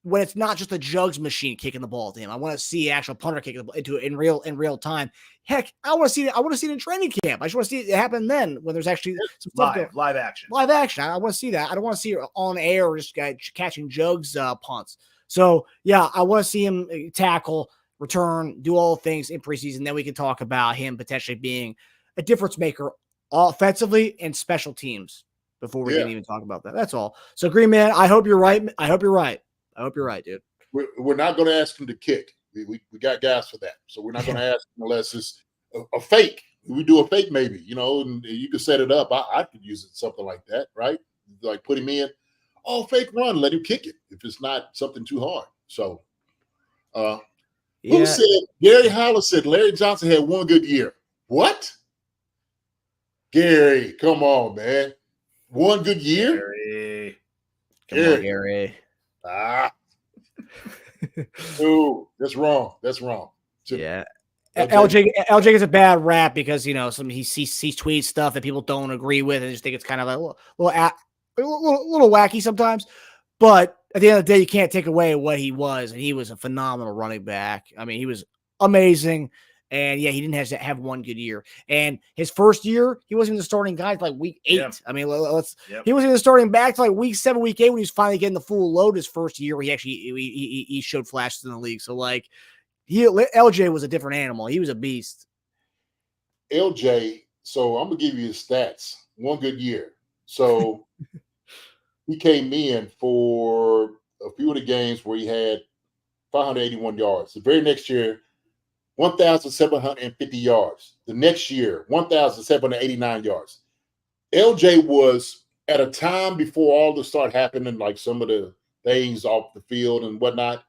when it's not just a jugs machine kicking the ball to him. I want to see actual punter kicking the ball into it in real time. Heck, I want to see it in training camp. I just want to see it happen then when there's actually some stuff live action. Live action. I want to see that. I don't want to see it on air or just catching jugs punts. So yeah, I want to see him tackle, return, do all the things in preseason. Then we can talk about him potentially being a difference maker offensively and special teams before we can even talk about that. That's all. So Green Man, I hope you're right. I hope you're right, dude. We're not going to ask him to kick. We got guys for that. So we're not going to ask him unless it's a fake. We do a fake maybe, and you could set it up. I could use it, something like that, right? Like put him in. Oh, fake run. Let him kick it if it's not something too hard. So who said Gary Hollis said Larry Johnson had one good year? What? Gary, come on, man. One good year? Come on, Gary. Ooh, that's wrong. Yeah. LJ gets a bad rap because he tweets stuff that people don't agree with and just think it's kind of like a little wacky sometimes. But at the end of the day, you can't take away what he was, and he was a phenomenal running back. I mean, he was amazing. And yeah, he didn't have one good year. And his first year, he wasn't even the starting guy until like week 8. Yeah. I mean, he wasn't even starting back to like week 7, week 8 when he was finally getting the full load his first year. Where he showed flashes in the league. So like, LJ was a different animal. He was a beast. LJ. So I'm gonna give you his stats. One good year. So he came in for a few of the games where he had 581 yards. The very next year, 1,750 yards. The next year, 1,789 yards. LJ was at a time before all this started happening, like some of the things off the field and whatnot.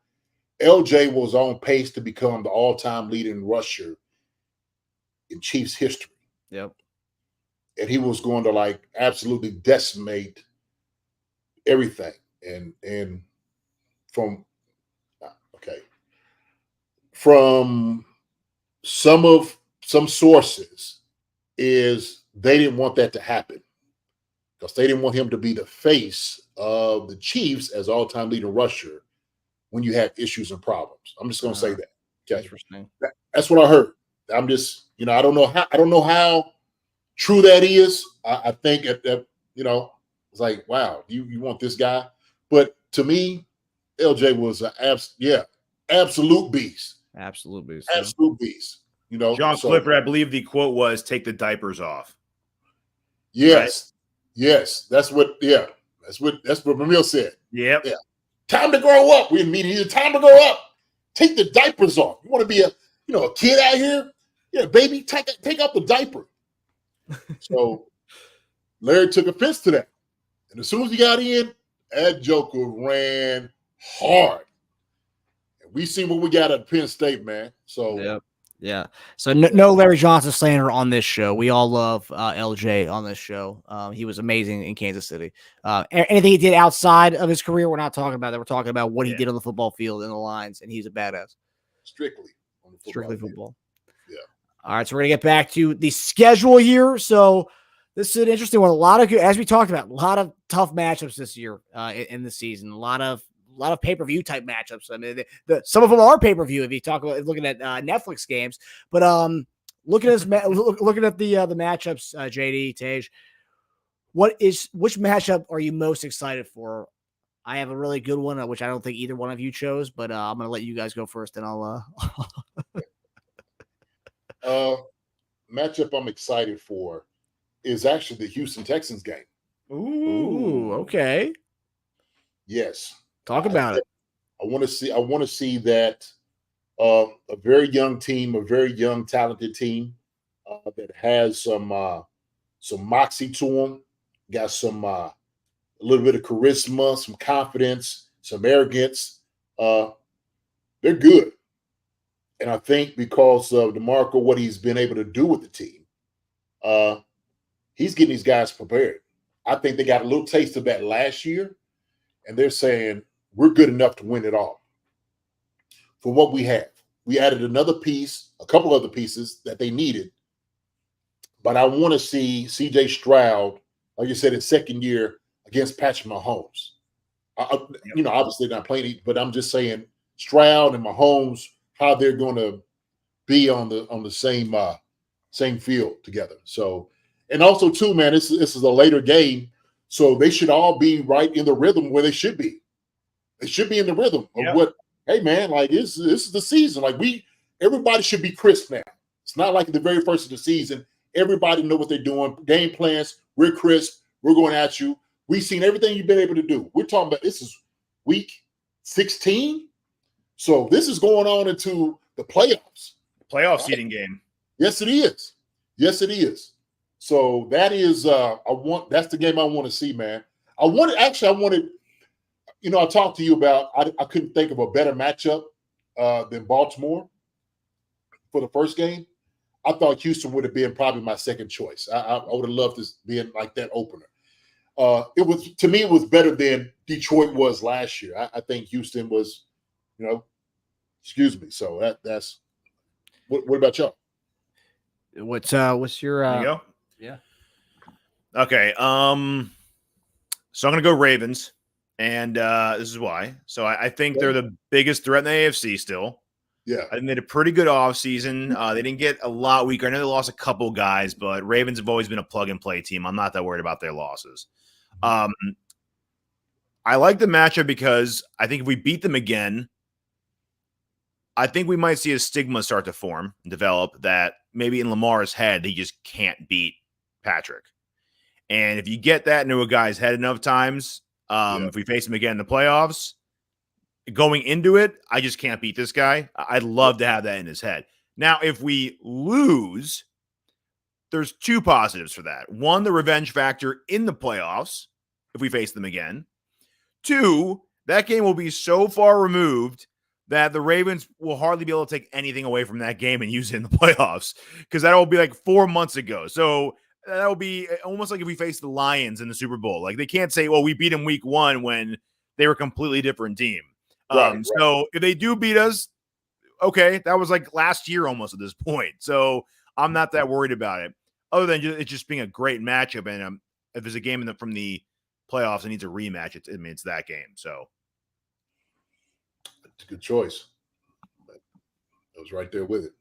LJ was on pace to become the all-time leading rusher in Chiefs history. Yep. And he was going to like absolutely decimate everything. And from some sources is they didn't want that to happen because they didn't want him to be the face of the Chiefs as all-time leading rusher when you have issues and problems. I'm just going to say that. Okay, interesting. That's what I heard. I'm just, I don't know how true that is. I think that it's like, wow, you want this guy, but to me, LJ was an absolute beast. Absolute beast. Absolute beast. John Clifford, I believe the quote was, "Take the diapers off." Yes. Right? Yes. That's what Ramil said. Yep. Yeah. Time to grow up. We're meeting you. Time to grow up. Take the diapers off. You want to be a kid out here? Yeah, baby, take off the diaper. So Larry took offense to that. And as soon as he got in, that joker ran hard. We seen what we got at Penn State, man. So yeah. So no Larry Johnson slander on this show. We all love LJ on this show. He was amazing in Kansas City. Anything he did outside of his career, we're not talking about that. We're talking about what he did on the football field in the lines, and he's a badass. Strictly on the football. Football. Yeah. All right, so we're gonna get back to the schedule here. So this is an interesting one. A lot of, as we talked about, a lot of tough matchups this year in the season. A lot of pay-per-view type matchups. I mean, some of them are pay-per-view if you talk about looking at Netflix games. But looking at the matchups, JD, Tej, which matchup are you most excited for? I have a really good one, which I don't think either one of you chose, but I'm going to let you guys go first, and I'll. Matchup I'm excited for is actually the Houston Texans game. Ooh, okay. Yes. Talk about it. I want to see that a very young team, a very young, talented team that has some moxie to them, got some a little bit of charisma, some confidence, some arrogance. They're good, and I think because of DeMarco, what he's been able to do with the team, he's getting these guys prepared. I think they got a little taste of that last year, and they're saying, we're good enough to win it all. For what we have, we added another piece, a couple other pieces that they needed. But I want to see C.J. Stroud, like you said, his second year against Patrick Mahomes. Obviously not playing, but I'm just saying Stroud and Mahomes, how they're going to be on the same field together. So, and also too, man, this is a later game, so they should all be right in the rhythm where they should be. They should be in the rhythm of what. Hey, man, like this is the season. Like everybody should be crisp now. It's not like the very first of the season. Everybody know what they're doing. Game plans. We're crisp. We're going at you. We've seen everything you've been able to do. We're talking about this is week 16. So this is going on into the playoffs. Playoff seeding game. Yes, it is. Yes, it is. So that is that's the game I want to see, man. I wanted, I talked to you about I couldn't think of a better matchup than Baltimore for the first game. I thought Houston would have been probably my second choice. I would have loved this being like that opener. It was better than Detroit was last year. I think Houston was, excuse me. So that's what about y'all? What's your There you go. Yeah. Okay. So I'm gonna go Ravens, and this is why. So I think they're the biggest threat in the AFC still. Yeah. I think they had a pretty good offseason. They didn't get a lot weaker. I know they lost a couple guys, but Ravens have always been a plug-and-play team. I'm not that worried about their losses. I like the matchup because I think if we beat them again, I think we might see a stigma start to form and develop that maybe in Lamar's head, he just can't beat Patrick. And if you get that into a guy's head enough times, if we face him again in the playoffs, going into it, I just can't beat this guy. I'd love to have that in his head. Now, if we lose, there's two positives for that. One, the revenge factor in the playoffs if we face them again. Two, that game will be so far removed that the Ravens will hardly be able to take anything away from that game and use it in the playoffs because that will be like 4 months ago. So that will be almost like if we face the Lions in the Super Bowl. Like they can't say, well, we beat them week 1 when they were a completely different team. Right. So if they do beat us, okay, that was like last year almost at this point. So I'm not that worried about it. Other than it just being a great matchup, and if there's a game from the playoffs that needs a rematch, it's that game. So it's a good choice. I was right there with it.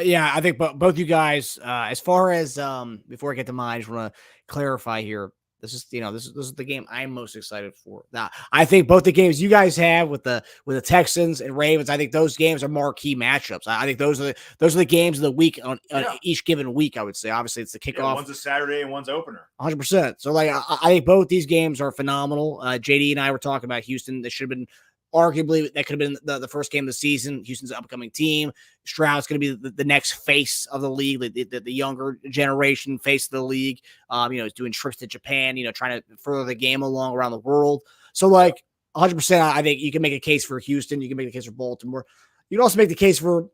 Yeah, I think both you guys, as far as before I get to mine, I just want to clarify here. This is this is the game I'm most excited for. Now, I think both the games you guys have with the Texans and Ravens, I think those games are marquee matchups. I think those are the games of the week on each given week. I would say, obviously, it's the kickoff. Yeah, one's a Saturday and one's opener. 100%. So, like, I think both these games are phenomenal. JD and I were talking about Houston. They should have been. Arguably, that could have been the first game of the season. Houston's an upcoming team. Stroud's going to be the next face of the league, the younger generation face of the league. He's doing trips to Japan, trying to further the game along around the world. So, like, 100%, I think you can make a case for Houston. You can make a case for Baltimore. You can also make the case for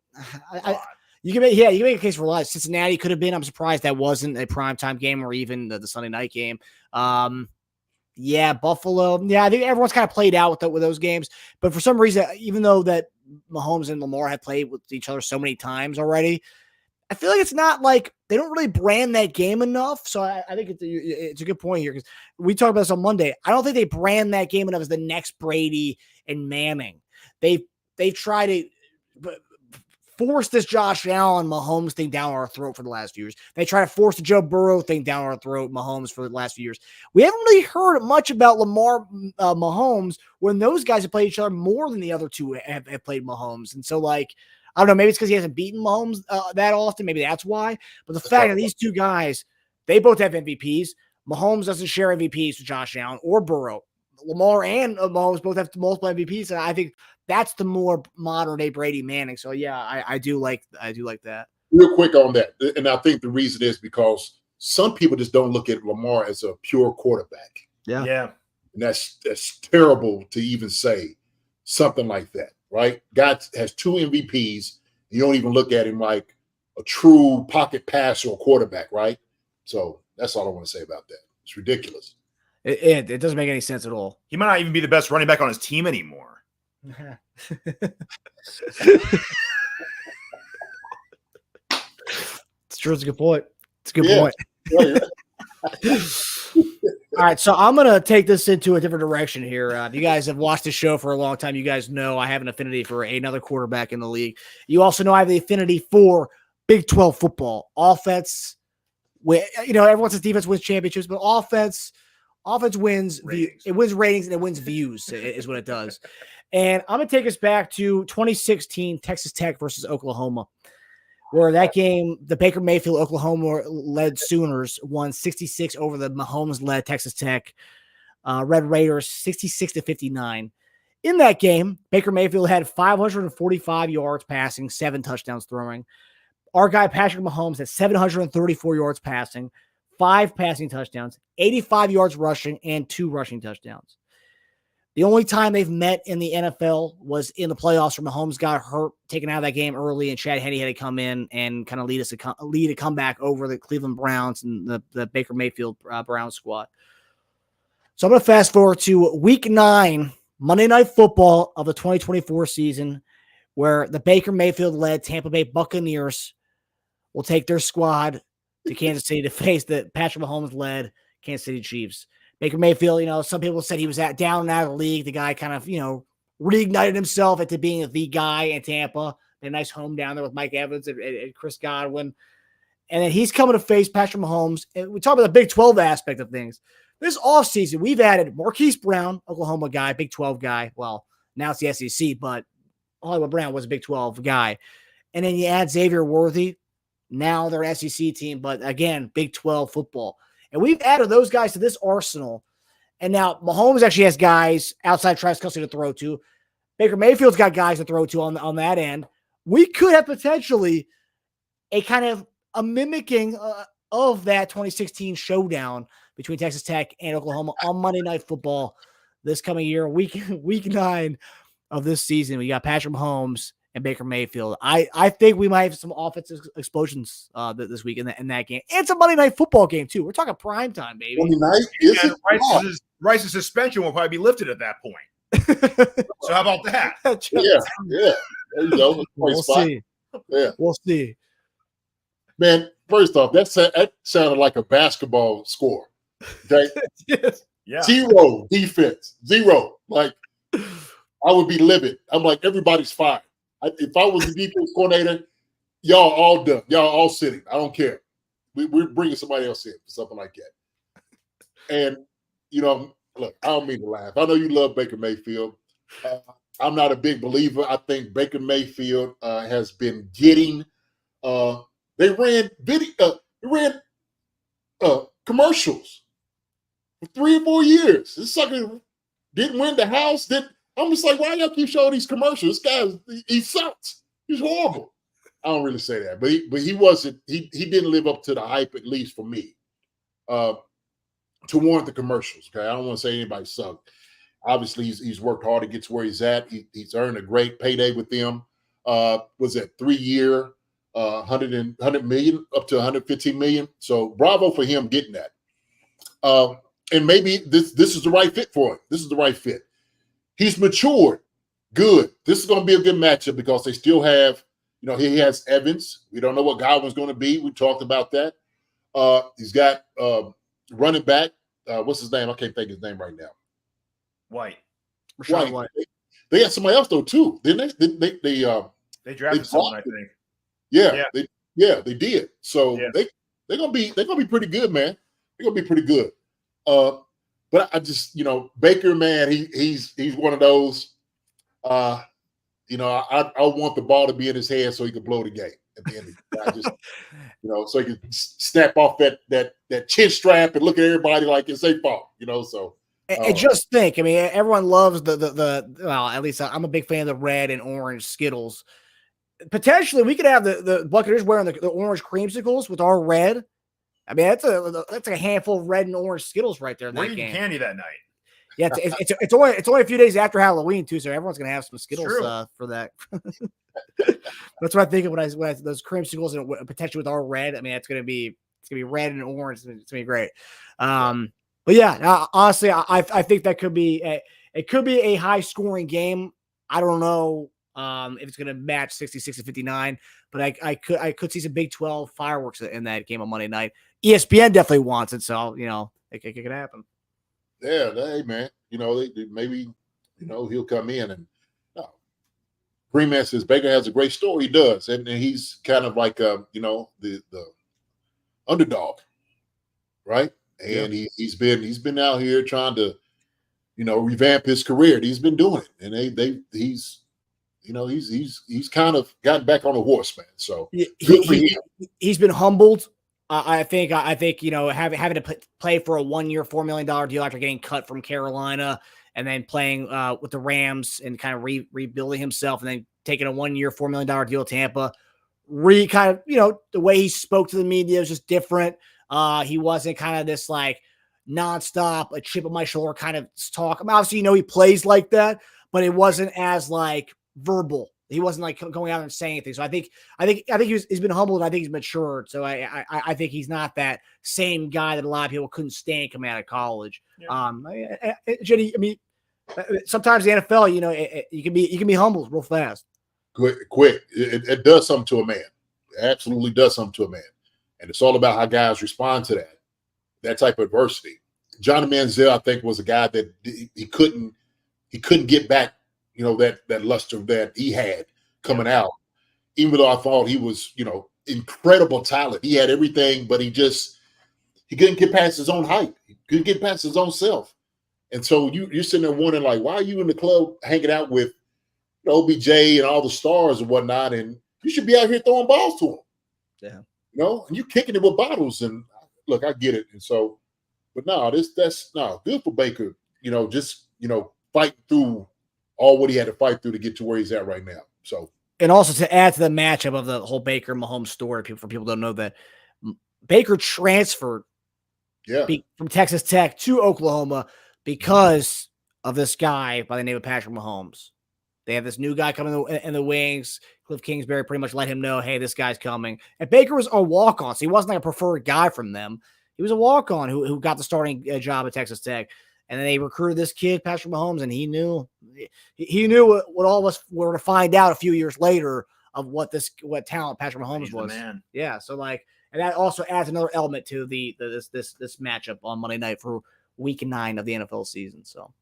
you can make a case for a lot. Cincinnati could have been. I'm surprised that wasn't a primetime game or even the Sunday night game. Yeah, Buffalo. Yeah, I think everyone's kind of played out with those games. But for some reason, even though that Mahomes and Lamar have played with each other so many times already, I feel like it's not like they don't really brand that game enough. So I think it's a good point here because we talked about this on Monday. I don't think they brand that game enough as the next Brady and Manning. They've tried to force this Josh Allen Mahomes thing down our throat for the last few years. They try to force the Joe Burrow thing down our throat, Mahomes, for the last few years. We haven't really heard much about Lamar Mahomes when those guys have played each other more than the other two have played Mahomes. And so, like, I don't know, maybe it's because he hasn't beaten Mahomes that often. Maybe that's why. But the fact that these two guys, they both have MVPs. Mahomes doesn't share MVPs with Josh Allen or Burrow. Lamar and Mahomes both have multiple MVPs, and I think that's the more modern day Brady Manning. So yeah, I do like that. Real quick on that, and I think the reason is because some people just don't look at Lamar as a pure quarterback. Yeah, and that's terrible to even say something like that, right? God has 2 MVPs. You don't even look at him like a true pocket passer or quarterback, right? So that's all I want to say about that. It's ridiculous. It doesn't make any sense at all. he might not even be the best running back on his team anymore. It's true. It's a good point. It's a good point. All right, so I'm going to take this into a different direction here. If you guys have watched the show for a long time, you guys know I have an affinity for another quarterback in the league. You also know I have the affinity for Big 12 football. Offense, everyone says defense wins championships, but offense wins. It wins ratings and it wins views is what it does. And I'm going to take us back to 2016 Texas Tech versus Oklahoma, where that game, the Baker Mayfield Oklahoma-led Sooners won 66 over the Mahomes-led Texas Tech Red Raiders 66-59. In that game, Baker Mayfield had 545 yards passing, 7 touchdowns throwing. Our guy Patrick Mahomes had 734 yards passing, 5 passing touchdowns, 85 yards rushing, and 2 rushing touchdowns. The only time they've met in the NFL was in the playoffs where Mahomes got hurt, taken out of that game early, and Chad Henne had to come in and kind of lead a comeback over the Cleveland Browns and the Baker Mayfield Browns squad. So I'm going to fast forward to Week 9, Monday Night Football of the 2024 season, where the Baker Mayfield-led Tampa Bay Buccaneers will take their squad to Kansas City to face the Patrick Mahomes-led Kansas City Chiefs. Baker Mayfield, some people said he was down and out of the league. The guy kind of, reignited himself into being the guy in Tampa. A nice home down there with Mike Evans and Chris Godwin. And then he's coming to face Patrick Mahomes. And we talk about the Big 12 aspect of things. This offseason, we've added Marquise Brown, Oklahoma guy, Big 12 guy. Well, now it's the SEC, but Hollywood Brown was a Big 12 guy. And then you add Xavier Worthy. Now they're an SEC team, but again, Big 12 football. And we've added those guys to this arsenal. And now Mahomes actually has guys outside Travis Kelce to throw to. Baker Mayfield's got guys to throw to on that end. We could have potentially a kind of a mimicking of that 2016 showdown between Texas Tech and Oklahoma on Monday Night Football this coming year, week 9 of this season. We got Patrick Mahomes and Baker Mayfield. I think we might have some offensive explosions this week in that game. It's a Monday Night Football game, too. We're talking prime time, baby. Monday night? Rice's suspension will probably be lifted at that point. So how about that? Yeah. There you go. We'll see. Yeah. We'll see. Man, first off, that sounded like a basketball score. Okay? Yes. Yeah. 0 defense. 0. Like, I would be livid. I'm like, everybody's fired. If I was the defense coordinator, y'all all done. Y'all all sitting. I don't care. We're bringing somebody else in for something like that. And, look, I don't mean to laugh. I know you love Baker Mayfield. I'm not a big believer. I think Baker Mayfield has been getting they ran commercials for 3 or 4 years. This sucker didn't win the house. I'm just like, why y'all keep showing these commercials? This guy, he sucks. He's horrible. I don't really say that, but he wasn't. He didn't live up to the hype, at least for me, to warrant the commercials. Okay, I don't want to say anybody sucked. Obviously, he's worked hard to get to where he's at. He's earned a great payday with them. Was that 3-year, 100 million up to 115 million? So bravo for him getting that. And maybe this is the right fit for him. This is the right fit. He's matured. Good. This is going to be a good matchup because they still have, he has Evans. We don't know what Godwin's going to be. We talked about that. He's got running back. What's his name? I can't think of his name right now. White. Rashad White. They had somebody else though too, didn't they? They drafted someone, I think. Yeah. They did. So they're gonna be pretty good, man. They're gonna be pretty good. But I just, Baker, man, he's one of those. I want the ball to be in his hand so he can blow the game at the end of the day. I just, so he can snap off that chin strap and look at everybody like it's their fault, So. And just think, everyone loves well, at least I'm a big fan of the red and orange Skittles. Potentially, we could have the Buccaneers wearing the orange creamsicles with our red. That's a handful of red and orange Skittles right there in that game. Candy that night. Yeah, it's only a few days after Halloween too, so everyone's gonna have some Skittles for that. That's what I think of when I those creamsicles and potentially with our red. It's gonna be red and orange. It's gonna be great. But yeah, honestly, I think that could be a high scoring game. I don't know if it's gonna match 66-59, but I could see some Big 12 fireworks in that game on Monday night. ESPN definitely wants it, so it could happen. Yeah, hey man, maybe he'll come in and Green says Baker has a great story. He does, and he's kind of like the underdog, right? And he's been out here trying to revamp his career. He's been doing it, and he's kind of gotten back on the horse, man. So he's been humbled. I think having to play for a 1 year, $4 million deal after getting cut from Carolina and then playing with the Rams and kind of rebuilding himself and then taking a 1 year, $4 million deal with Tampa. The way he spoke to the media was just different. He wasn't kind of this like nonstop, a chip on my shoulder kind of talk. I mean, obviously, he plays like that, but it wasn't as like verbal. He wasn't like going out and saying anything. So I think he's been humbled. And I think he's matured. So I think he's not that same guy that a lot of people couldn't stand coming out of college. Yeah. Jenny, I mean, sometimes the NFL, you can be humbled real fast. Quick. It does something to a man. It absolutely does something to a man. And it's all about how guys respond to that type of adversity. Johnny Manziel, I think, was a guy that he couldn't get back, that luster that he had coming out, even though I thought he was, incredible talent. He had everything, but he couldn't get past his own hype. He couldn't get past his own self. And so you're sitting there wondering, like, why are you in the club hanging out with OBJ and all the stars and whatnot? And you should be out here throwing balls to him. Yeah. And you kicking it with bottles. And look, I get it. And so, but no, that's good for Baker, fighting through all what he had to fight through to get to where he's at right now. So, and also to add to the matchup of the whole Baker Mahomes story, for people who don't know that Baker transferred from Texas Tech to Oklahoma because of this guy by the name of Patrick Mahomes. They have this new guy coming in the wings. Cliff Kingsbury pretty much let him know, hey, this guy's coming. And Baker was a walk-on, so he wasn't like a preferred guy from them. He was a walk-on who got the starting job at Texas Tech. And then they recruited this kid, Patrick Mahomes, and he knew what all of us were to find out a few years later of what talent Patrick Mahomes was. Man. Yeah, so and that also adds another element to this matchup on Monday night for Week 9 of the NFL season. So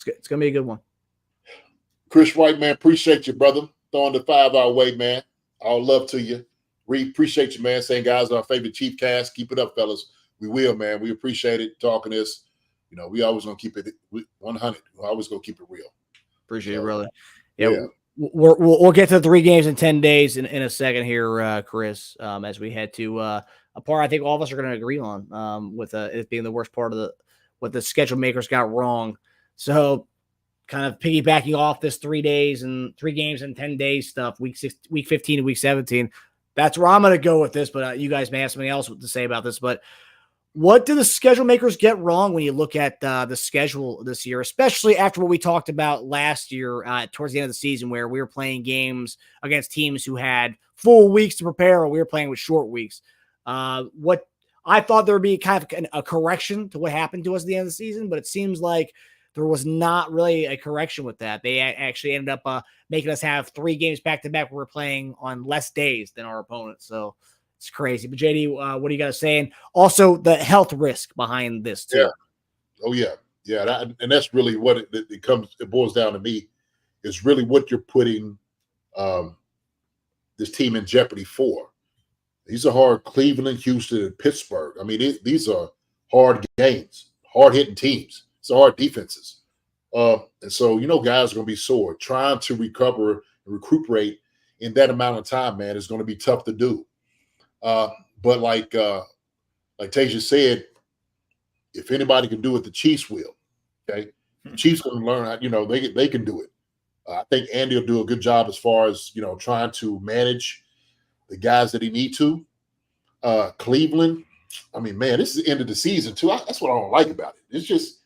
it's gonna be a good one. Chris Wright, man, appreciate you, brother. Throwing the 5 our way, man. All love to you. We appreciate you, man. Saying guys, our favorite Chief cast. Keep it up, fellas. We will, man. We appreciate it. Talking this. We always gonna keep it 100. We're always gonna keep it real. Appreciate it, brother. Yeah. We'll get to the 3 games in 10 days in a second here, Chris. As we head to a part I think all of us are going to agree on, with it being the worst part of what the schedule makers got wrong. So, kind of piggybacking off this 3 games in 10 days stuff, week 15 and week 17. That's where I'm going to go with this. But you guys may have something else to say about this. But what do the schedule makers get wrong when you look at the schedule this year, especially after what we talked about last year towards the end of the season, where we were playing games against teams who had full weeks to prepare, or we were playing with short weeks? What I thought there would be kind of a correction to what happened to us at the end of the season, but it seems like there was not really a correction with that. They actually ended up making us have 3 games back to back where we're playing on less days than our opponents. So it's crazy. But JD, what do you got to say? And also the health risk behind this too. Yeah. Oh yeah. Yeah. And that's really what it boils down to me, is really what you're putting this team in jeopardy for. These are hard. Cleveland, Houston, and Pittsburgh. I mean, these are hard games, hard hitting teams. It's hard defenses. And so, guys are going to be sore. Trying to recover and recuperate in that amount of time, man, is going to be tough to do. But like Teja said, if anybody can do it, the Chiefs will. Okay, the Chiefs going to learn how, they can do it. I think Andy will do a good job as far as trying to manage the guys that he need to. Cleveland, I mean, man, this is the end of the season too. That's what I don't like about it. It's just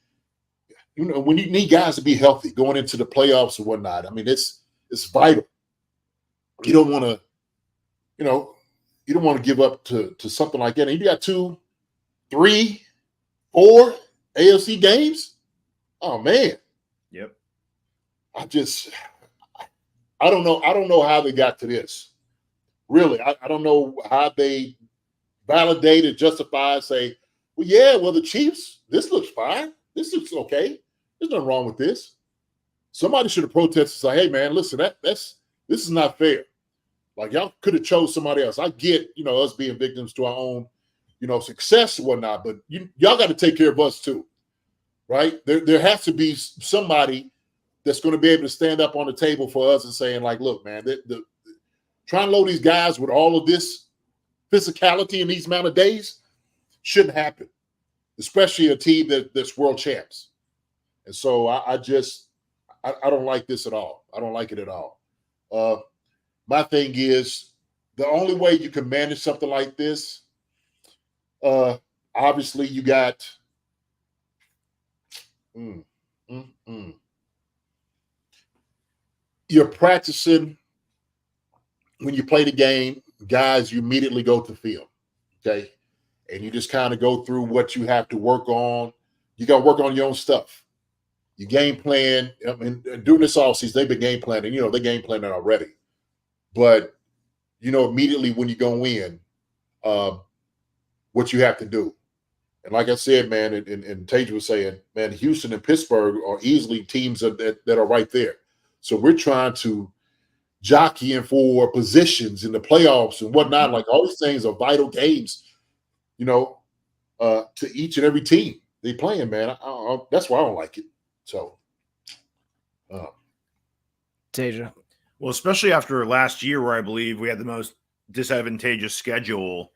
when you need guys to be healthy going into the playoffs and whatnot. I mean, it's vital. You don't want to, you don't want to give up to something like that. And you got 2, 3, 4 AFC games. Oh man. Yep. I don't know. I don't know how they got to this. Really, I don't know how they validated, justified, say, well, the Chiefs, this looks fine. This is okay. There's nothing wrong with this. Somebody should have protested and say, hey, man, listen, this is not fair. Like, y'all could have chose somebody else. I get, us being victims to our own, success and whatnot, but y'all got to take care of us too, right? There has to be somebody that's going to be able to stand up on the table for us and saying, like, look, man, trying to load these guys with all of this physicality in these amount of days shouldn't happen, especially a team that's world champs. And so I don't like this at all. I don't like it at all. My thing is, the only way you can manage something like this, obviously you got you're practicing when you play the game, guys, you immediately go to the field, okay? And you just kind of go through what you have to work on. You got to work on your own stuff. You game plan. I mean, during this offseason, they've been game planning. They're game planning already. But, immediately when you go in, what you have to do. And like I said, man, and Teja was saying, man, Houston and Pittsburgh are easily teams that are right there. So we're trying to jockey in for positions in the playoffs and whatnot. Like, all these things are vital games, to each and every team they playing, man. That's why I don't like it. So, Teja. Well, especially after last year where I believe we had the most disadvantageous schedule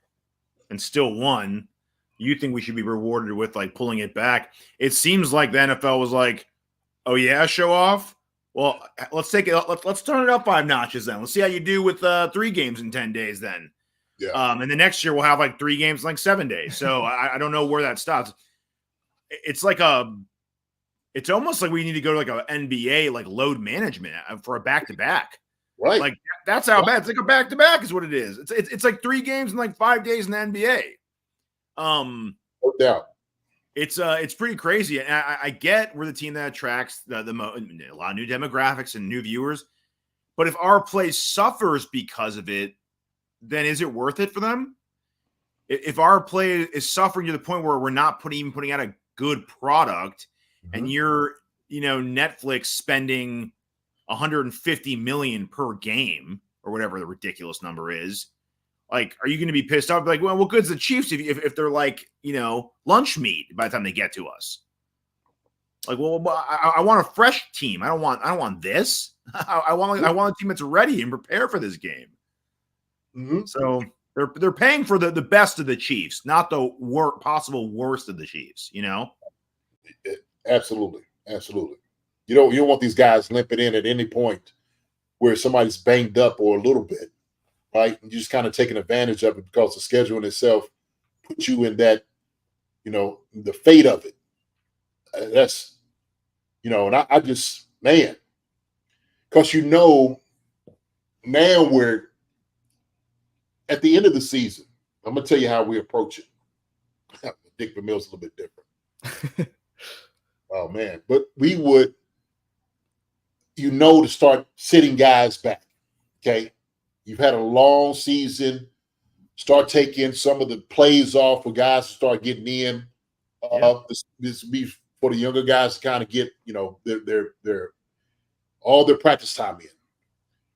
and still won, you think we should be rewarded with, like, pulling it back. It seems like the NFL was like, oh, yeah, show off? Well, let's take it. Let's turn it up 5 notches then. Let's see how you do with 3 games in 10 days then. yeah. And the next year we'll have like 3 games in like 7 days. So I don't know where that stops. It's like it's almost like we need to go to like an NBA like load management for a back-to-back. Right. Like that's how bad. It's like a back-to-back is what it is. It's like 3 games in like 5 days in the NBA. No doubt. It's pretty crazy. And I get we're the team that attracts a lot of new demographics and new viewers. But if our play suffers because of it, then is it worth it for them? If our play is suffering to the point where we're not putting out a good product, and you're, Netflix spending $150 million per game or whatever the ridiculous number is, like, are you going to be pissed off? Like, well, what good's the Chiefs if they're like, lunch meat by the time they get to us? Like, well, I want a fresh team. I don't want this. I want a team that's ready and prepared for this game. Mm-hmm. So they're paying for the best of the Chiefs, not the possible worst of the Chiefs. Absolutely. You don't want these guys limping in at any point where somebody's banged up or a little bit, right? And you're just kind of taking advantage of it because the schedule in itself puts you in that, the fate of it. That's, and I just, man, because now we're at the end of the season. I'm going to tell you how we approach it. Dick Vermeil's a little bit different. Oh, man. But we would, to start sitting guys back, okay? You've had a long season. Start taking some of the plays off for guys to start getting in. This be for the younger guys to kind of get, their all their practice time in.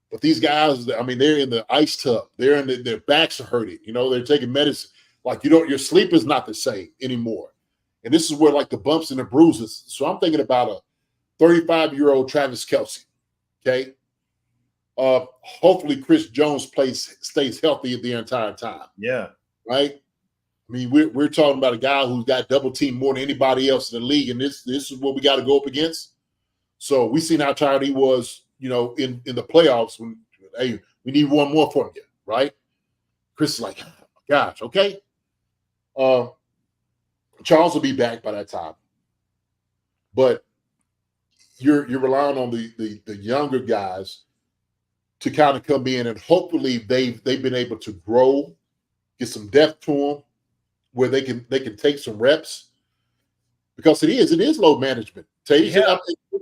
But these guys, I mean, they're in the ice tub. They're in their backs are hurting. They're taking medicine. Like, your sleep is not the same anymore. And this is where, like, the bumps and the bruises. So I'm thinking about a 35-year-old Travis Kelce, okay? Hopefully Chris Jones stays healthy the entire time. Yeah. Right? I mean, we're talking about a guy who's got double team more than anybody else in the league, and this is what we got to go up against. So we seen how tired he was, in the playoffs when, hey, we need one more from you, right? Chris is like, gosh, okay. Charles will be back by that time. But you're relying on the younger guys to kind of come in, and hopefully they've been able to grow, get some depth to them where they can take some reps, because it is load management. Yeah.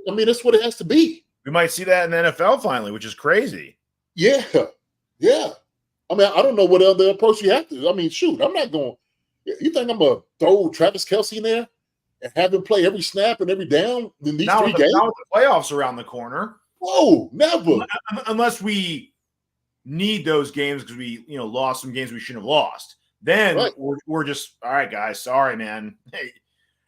I mean, that's what it has to be. We might see that in the NFL finally, which is crazy. Yeah. I mean, I don't know what other approach you have to. I mean, shoot, I'm not going. You think I'm gonna throw Travis Kelce in there? and have him play every snap and every down in these Now 3 with games? now with the playoffs around the corner. Oh, never. Unless we need those games because we, lost some games we shouldn't have lost. Then Right. we're just, all right, guys, sorry, man. Hey,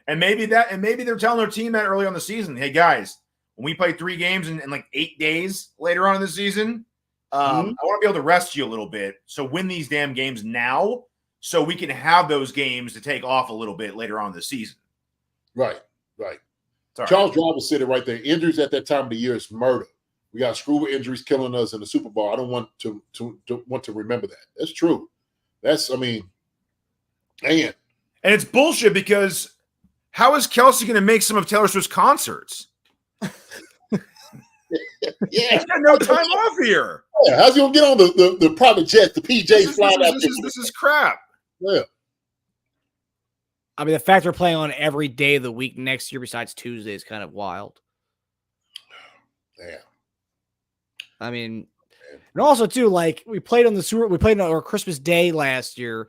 and maybe they're telling their team that early on the season. Hey, guys, when we play 3 games in like 8 days later on in the season, I want to be able to rest you a little bit. So win these damn games now so we can have those games to take off a little bit later on in the season. Right. Sorry. Charles Driver said it right there. Injuries at that time of the year is murder. We got screw with injuries killing us in the Super Bowl. I don't want to remember that. That's true. Man. And it's bullshit because how is Kelsey going to make some of Taylor Swift's concerts? Yeah. He's got no time off here. Yeah, how's he gonna get on the private jet, the PJs flying out? This is crap. Yeah. I mean, the fact they're playing on every day of the week next year besides Tuesday is kind of wild. Yeah. I mean, and also too, like we played on our Christmas Day last year,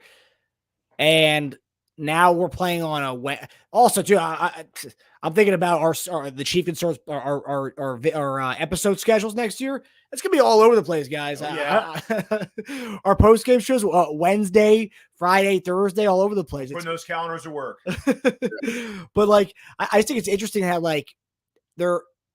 and now we're playing on a also too. I'm thinking about the Chief Concerns our episode schedules next year. It's gonna be all over the place, guys. Our post game shows Wednesday, Friday, Thursday, all over the place. Putting those calendars to work. But like, I think it's interesting how like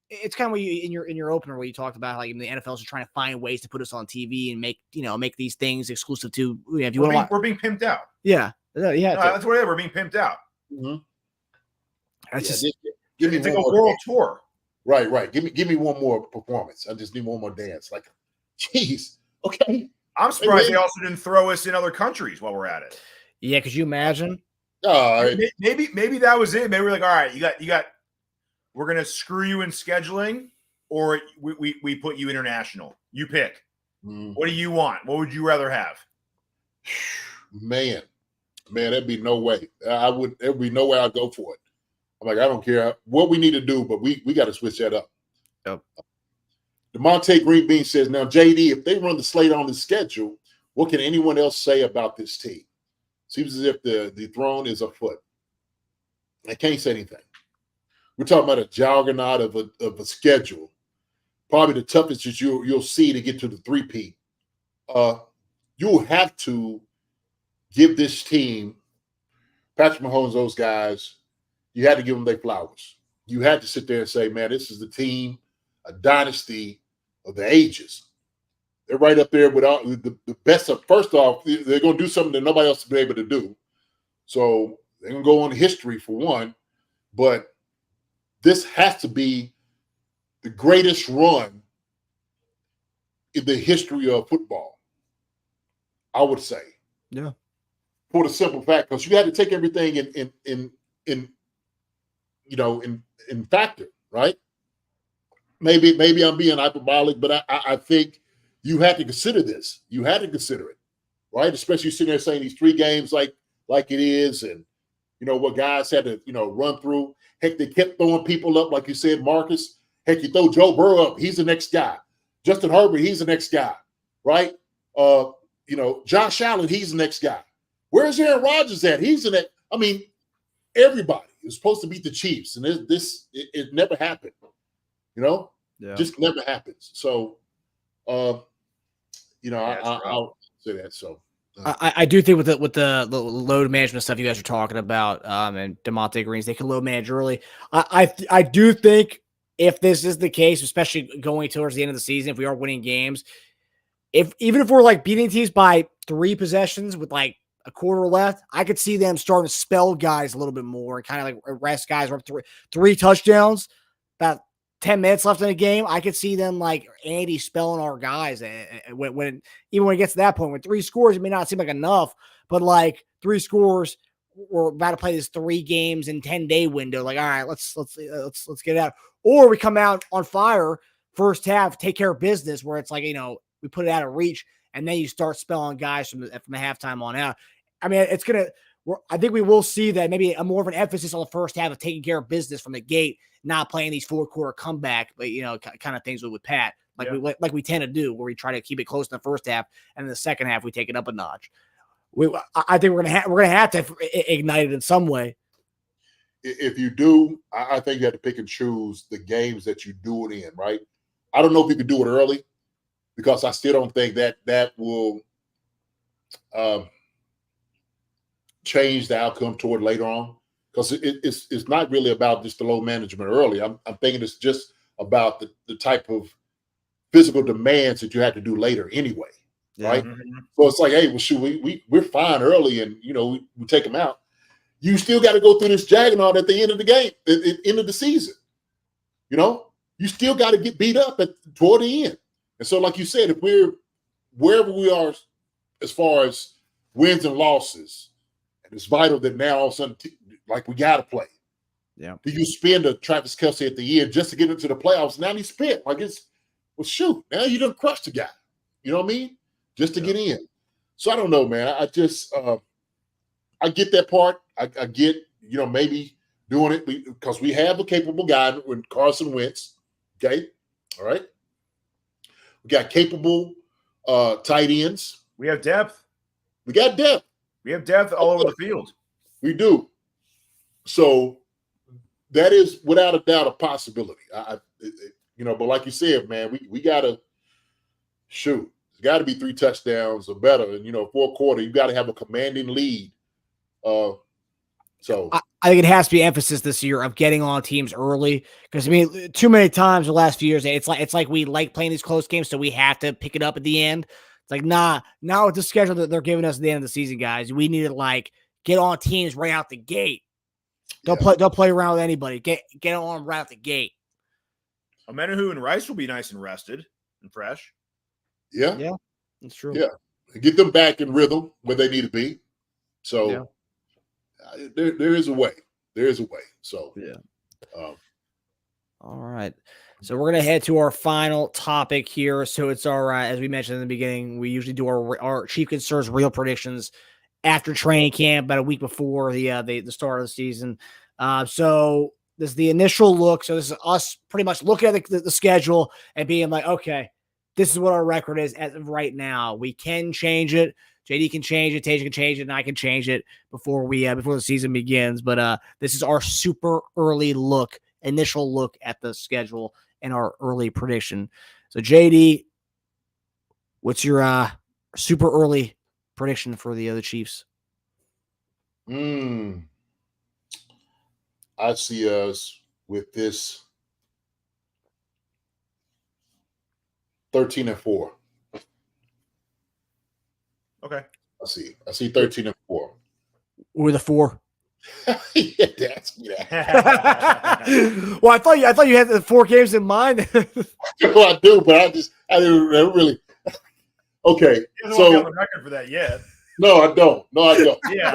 it's kind of what you in your opener where you talked about like the NFL is trying to find ways to put us on TV and make these things exclusive to. If you want, we're being pimped out. Yeah. That's what it is. We're being pimped out. Mm-hmm. That's give me it's like a world tour. Right. Give me one more performance. I just need one more dance. Like, geez. Okay. I'm surprised they also didn't throw us in other countries while we're at it. Yeah, could you imagine? Maybe that was it. Maybe we're like, all right, you got. We're gonna screw you in scheduling, or we put you international. You pick. What do you want? What would you rather have? Man, there'd be no way. There'd be no way I'd go for it. I'm like, I don't care what we need to do, but we got to switch that up. Yep. DeMonte Green Bean says, now, JD, if they run the slate on the schedule, what can anyone else say about this team? Seems as if the throne is afoot. I can't say anything. We're talking about a juggernaut of a schedule. Probably the toughest that you'll see to get to the 3-peat. You'll have to give this team, Patrick Mahomes, those guys, you had to give them their flowers. You had to sit there and say, man, this is the team, a dynasty of the ages. They're right up there with all the best of. First off, they're going to do something that nobody else has been able to do. So they're going to go on history for one. But this has to be the greatest run in the history of football, I would say. Yeah. For the simple fact, because you had to take everything in factor, right? Maybe I'm being hyperbolic, but I think you had to consider this. You had to consider it, right? Especially sitting there saying these 3 games like it is, and what guys had to run through. Heck, they kept throwing people up, like you said, Marcus. Heck, you throw Joe Burrow up, he's the next guy. Justin Herbert, he's the next guy, right? Josh Allen, he's the next guy. Where's Aaron Rodgers at? He's in it. I mean, everybody is supposed to beat the Chiefs, and it never happened. Just never happens. So, I'll say that. So, I do think with the load management stuff you guys are talking about, and DeMonte Green's, they can load manage early. I do think if this is the case, especially going towards the end of the season, if we are winning games, even if we're like beating teams by 3 possessions with like a quarter left, I could see them starting to spell guys a little bit more and kind of like rest guys. We're up 3 touchdowns, about 10 minutes left in the game. I could see them like Andy spelling our guys. When it gets to that point, with 3 scores, it may not seem like enough, but like 3 scores, we're about to play this 3 games in 10-day window. Like, all right, let's get it out. Or we come out on fire first half, take care of business, where it's like, we put it out of reach, and then you start spelling guys from the halftime on out. I mean, I think we will see that maybe a more of an emphasis on the first half of taking care of business from the gate, not playing these 4-quarter comeback, but kind of things with Pat, like we tend to do, where we try to keep it close in the first half, and in the second half we take it up a notch. I think we're gonna have to ignite it in some way. if you do, I think you have to pick and choose the games that you do it in, right? I don't know if you could do it early because I still don't think that will change the outcome toward later on, because it's not really about just the load management early. I'm thinking it's just about the type of physical demands that you have to do later anyway, right? So it's like, hey, well, shoot, we're fine early, and we take them out. You still got to go through this juggernaut at the end of the game, at the end of the season. You still got to get beat up toward the end. And so, like you said, if we're wherever we are as far as wins and losses, and it's vital that now all of a sudden, like, we got to play. Yeah. Do you spend a Travis Kelce at the end just to get into the playoffs? Now he's spent. Like, shoot, now you done crushed the guy. You know what I mean? Just to get in. So I don't know, man. I just I get that part. I get, maybe doing it because we have a capable guy when Carson Wentz. Okay. All right. We got capable tight ends. We have depth. We got depth. We have depth all over the field. We do. So that is without a doubt a possibility. But like you said, man, we gotta shoot. It's got to be 3 touchdowns or better. And fourth quarter, you got to have a commanding lead. So I think it has to be emphasis this year of getting on teams early, because too many times the last few years it's like we like playing these close games, so we have to pick it up at the end. It's like, nah, now with the schedule that they're giving us at the end of the season, guys, we need to get on teams right out the gate. Don't play around with anybody. Get on right out the gate. Amenahu and Rice will be nice and rested and fresh. Yeah, that's true. Yeah, get them back in rhythm where they need to be. So there is a way. There is a way. So all right. So we're gonna head to our final topic here. So it's our as we mentioned in the beginning, we usually do our Chief Concerns real predictions after training camp, about a week before the start of the season. So this is the initial look. So this is us pretty much looking at the schedule and being like, okay, this is what our record is as of right now. We can change it. JD can change it. Teja can change it, and I can change it before the season begins. But this is our super early look, initial look at the schedule and our early prediction. So JD, what's your super early prediction for the Chiefs? I see us with this 13-4. Okay. I see 13-4. We're the 4. Yeah, that's me that. Well, I thought you had the 4 games in mind. Well, I do, but I didn't really. Okay, so on the record for that yet. No, I don't. Yeah,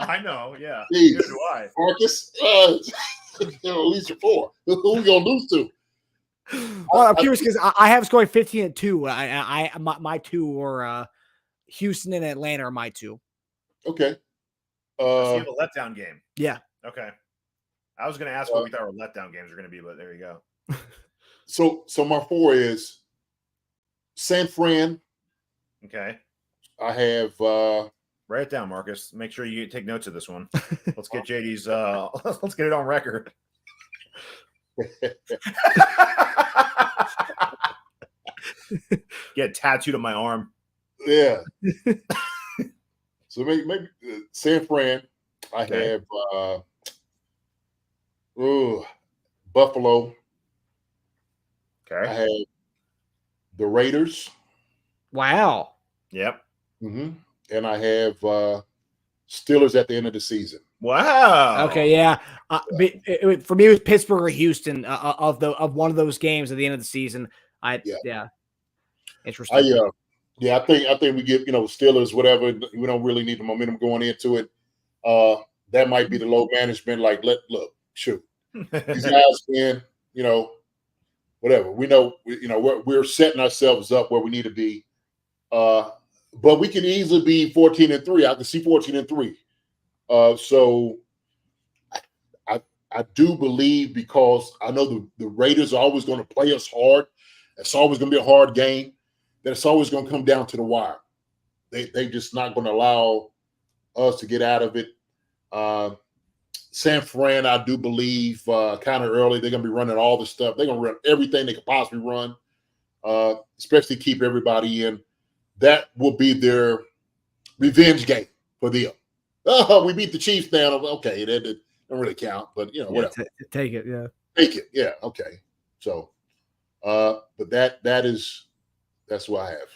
I know. Yeah, Jeez. Neither do I. Marcus, at least you're 4. Who we gonna lose to? Well, I'm curious because I have scoring 15-2. My 2 or Houston and Atlanta are my 2. Okay. So you have a letdown game. Yeah. Okay. I was going to ask what we thought our letdown games were going to be, but there you go. So my 4 is San Fran. Okay. I have write it down, Marcus. Make sure you take notes of this one. Let's get JD's let's get it on record. Get tattooed on my arm. Yeah. So maybe San Fran. I have Buffalo. Okay. I have the Raiders. Wow. Yep. Mm-hmm. And I have Steelers at the end of the season. Wow. Okay. Yeah. For me, it was Pittsburgh or Houston of one of those games at the end of the season. Interesting. I think we get Steelers, whatever. We don't really need the momentum going into it. That might be the load management. Like, shoot, these guys win. Whatever. We know. We're setting ourselves up where we need to be. But we can easily be 14-3. I can see 14-3. So I do believe, because I know the Raiders are always going to play us hard. It's always going to be a hard game. That it's always going to come down to the wire. They just not going to allow us to get out of it. San Fran, I do believe, kind of early. They're going to be running all the stuff. They're going to run everything they could possibly run, especially keep everybody in. That will be their revenge game for them. Oh, we beat the Chiefs now. Okay, that don't really count, but whatever. Take it, yeah. Take it, yeah. Okay. So, but that's what I have.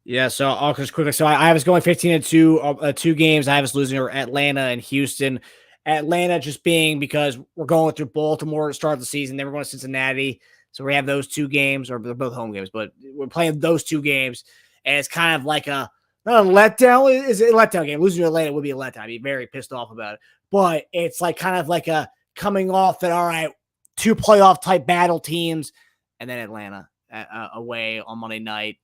Yeah, so I'll just quickly. So I was going 15-2, 2 games. I was losing Atlanta and Houston. Atlanta just being because we're going through Baltimore to start the season. Then we're going to Cincinnati. So we have those 2 games, or they're both home games, but we're playing those 2 games. And it's kind of like not a letdown. It's a letdown game. Losing to Atlanta would be a letdown. I'd be very pissed off about it. But it's like kind of like a coming off that, all right, 2 playoff type battle teams, and then Atlanta away on Monday night.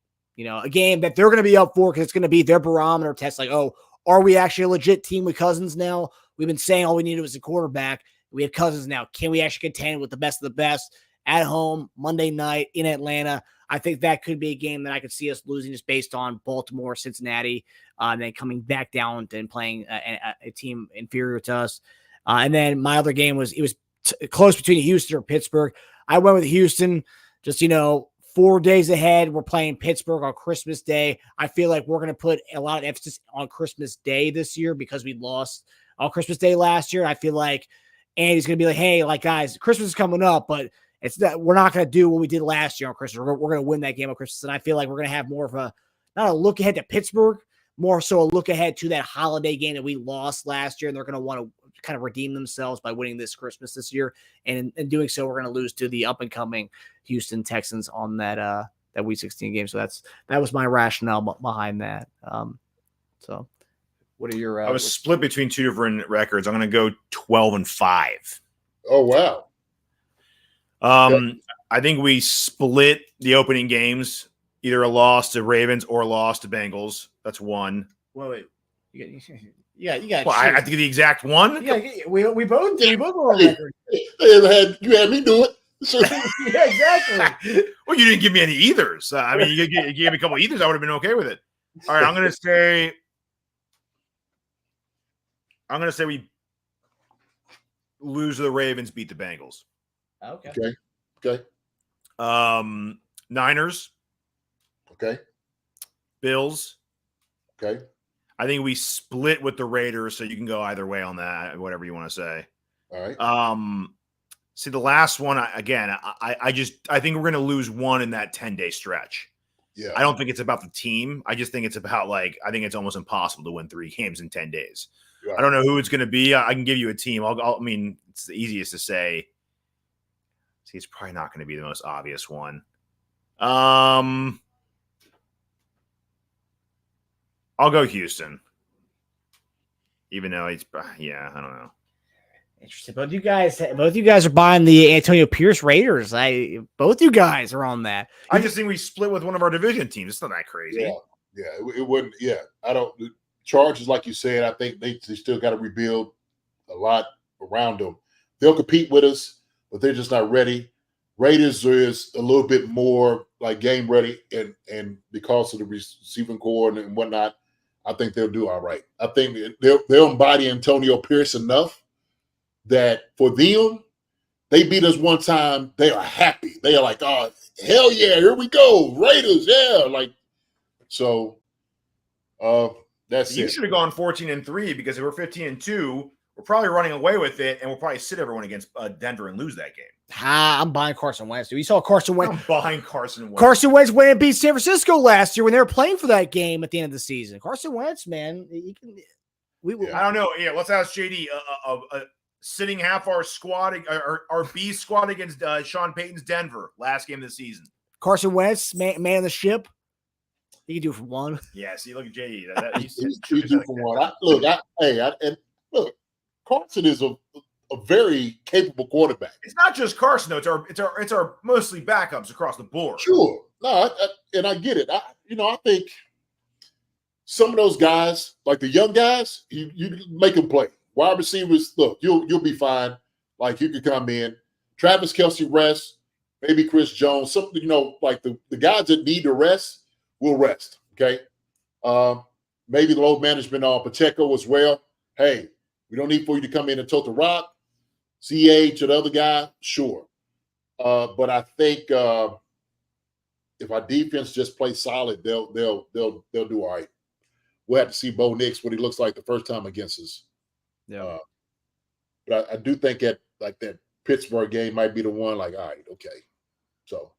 A game that they're going to be up for because it's going to be their barometer test. Like, oh, are we actually a legit team with Cousins now? We've been saying all we needed was a quarterback. We have Cousins now. Can we actually contend with the best of the best at home Monday night in Atlanta? I think that could be a game that I could see us losing just based on Baltimore, Cincinnati, and then coming back down and playing a team inferior to us. And then my other game was close between Houston or Pittsburgh. I went with Houston. Just 4 days ahead, we're playing Pittsburgh on Christmas Day. I feel like we're going to put a lot of emphasis on Christmas Day this year because we lost on Christmas Day last year. I feel like Andy's going to be like, hey, like, guys, Christmas is coming up, but we're not going to do what we did last year on Christmas. We're going to win that game on Christmas. And I feel like we're going to have more of not a look ahead to Pittsburgh, more so a look ahead to that holiday game that we lost last year. And they're going to want to kind of redeem themselves by winning this Christmas this year. And in doing so, we're going to lose to the up and coming Houston Texans on that Week 16 game. So that was my rationale behind that. So what are your, I was split between 2 different records. I'm going to go 12-5. Oh, wow. I think we split the opening games, either a loss to Ravens or a loss to Bengals. That's 1. Wait. You got. Well, I think the exact one. Yeah, we both did. We both were on record. You had me do it. Yeah, exactly. Well, you didn't give me any either's. I mean, you gave me a couple of either's. I would have been okay with it. All right, I'm gonna say we lose to the Ravens, beat the Bengals. Okay. Niners. Okay. Bills. Okay. I think we split with the Raiders, so you can go either way on that, whatever you want to say. All right. See, the last one, I think we're going to lose one in that 10-day stretch. Yeah. I don't think it's about the team. I just think it's about, I think it's almost impossible to win 3 games in 10 days. Right. I don't know who it's going to be. I can give you a team. I mean, it's the easiest to say. See, it's probably not going to be the most obvious one. I'll go Houston. Even though I don't know. Interesting. Both you guys are buying the Antonio Pierce Raiders. Both you guys are on that. I just think we split with one of our division teams. It's not that crazy. Yeah. It wouldn't. Yeah, I don't. The Chargers, like you said, I think they still got to rebuild a lot around them. They'll compete with us, but they're just not ready. Raiders is a little bit more like game ready, and because of the receiving core and whatnot, I think they'll do all right. I think they'll embody Antonio Pierce enough that for them, they beat us one time, they are happy. They are like, oh, hell yeah, here we go. Raiders, yeah. So that's you it. should have gone 14-3 because if we're 15-2, we're probably running away with it, and we'll probably sit everyone against Denver and lose that game. I'm buying Carson Wentz. Dude. You saw Carson Wentz. I'm buying Carson Wentz. Carson Wentz went and beat San Francisco last year when they were playing for that game at the end of the season. Carson Wentz, man, I don't know. Yeah, let's ask JD. Sitting half our squad, our B squad against Sean Payton's Denver last game of the season. Carson Wentz, man of the ship. He can do it for 1. Yeah. See, look at JD. He's do for 1. Look, Carson is a very capable quarterback. It's not just Carson, though. It's our mostly backups across the board. Sure. No, I get it. I think some of those guys, like the young guys, you make them play. Wide receivers, look, you'll be fine. Like you could come in. Travis Kelce rest, maybe Chris Jones. Something, like the guys that need to rest will rest. Okay. Maybe load management on Pacheco as well. Hey, We don't need for you to come in and tote the rock. CH or the other guy, sure. But I think if our defense just plays solid, they'll do all right. We'll have to see Bo Nix what he looks like the first time against us. Yeah. But I do think that Pittsburgh game might be the one. Like, all right, okay. So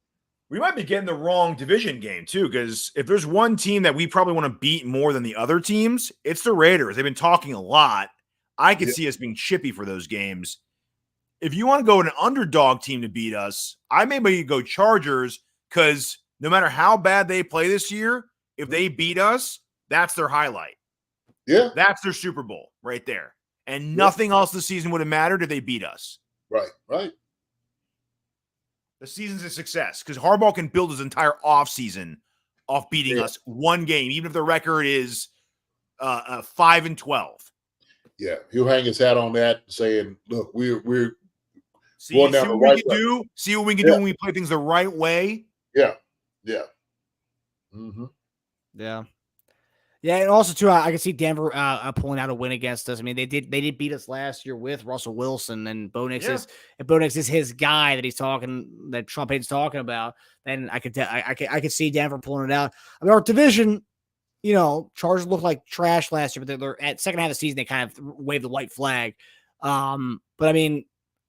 we might be getting the wrong division game too, because if there's one team that we probably want to beat more than the other teams, it's the Raiders. They've been talking a lot. I could see us being chippy for those games. If you want to go with an underdog team to beat us, I maybe go Chargers, because no matter how bad they play this year, if they beat us, that's their highlight. Yeah. That's their Super Bowl right there. And nothing else this season would have mattered if they beat us. Right. The season's a success because Harbaugh can build his entire offseason off beating us one game, even if the record is 5-12. Yeah, he'll hang his hat on that, saying, "Look, we're see what we can do. See what we can do when we play things the right way." Yeah. Mm-hmm. Yeah, and also too, I can see Denver pulling out a win against us. I mean, they did beat us last year with Russell Wilson, and Bo Nix is his guy that Trump hates talking about. Then I could see Denver pulling it out. I mean, our division, Chargers looked like trash last year, but they're at second half of the season they kind of waved the white flag. But I mean,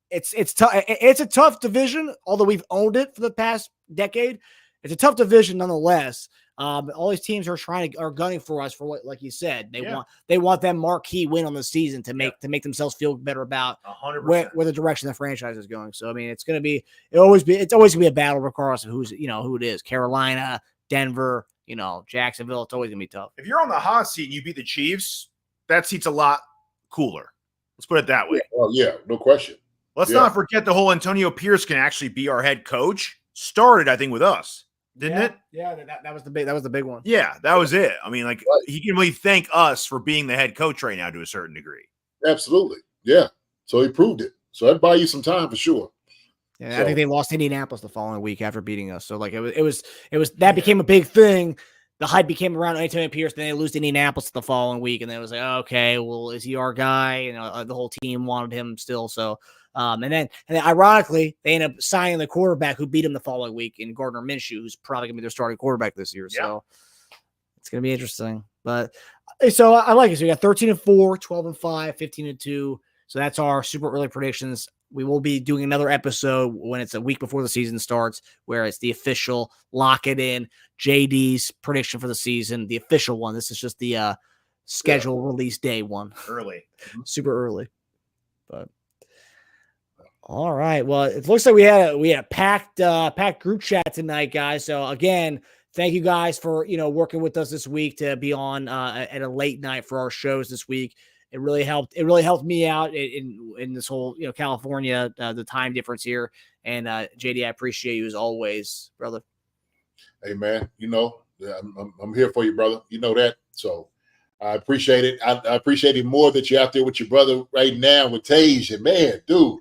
it's tough. It's a tough division, although we've owned it for the past decade. It's a tough division nonetheless. All these teams are gunning for us for what, like you said, they want that marquee win on the season to make themselves feel better about 100%. where the direction the franchise is going. So I mean, it's always gonna be a battle regardless of who it is. Carolina, Denver, Jacksonville. It's always gonna be tough. If you're on the hot seat and you beat the Chiefs, that seat's a lot cooler. Let's put it that way. Oh yeah, no question. Let's not forget the whole Antonio Pierce can actually be our head coach. Started, I think, with us. Didn't it? Yeah, that was the big one. Yeah, that was it. I mean, he can really thank us for being the head coach right now to a certain degree. Absolutely. Yeah. So he proved it. So that'd buy you some time for sure. Yeah, I think they lost Indianapolis the following week after beating us. So it was that became a big thing. The hype became around Antonio Pierce. Then they lose to Indianapolis the following week, and then it was like, okay, well, is he our guy? The whole team wanted him still. So. And then ironically, they end up signing the quarterback who beat him the following week in Gardner Minshew, who's probably going to be their starting quarterback this year. So it's going to be interesting. But so I like it. So we got 13-4, 12-5, 15-2. So that's our super early predictions. We will be doing another episode when it's a week before the season starts, where it's the official lock it in JD's prediction for the season, the official one. This is just the schedule release day one. Early. Super early. But all right. Well, it looks like we had a packed group chat tonight, guys. So again, thank you guys for working with us this week to be on at a late night for our shows this week. It really helped. It really helped me out in this whole California the time difference here. And JD, I appreciate you as always, brother. Hey man, I'm here for you, brother. You know that. So I appreciate it. I appreciate it more that you're out there with your brother right now with Teja. Man, dude.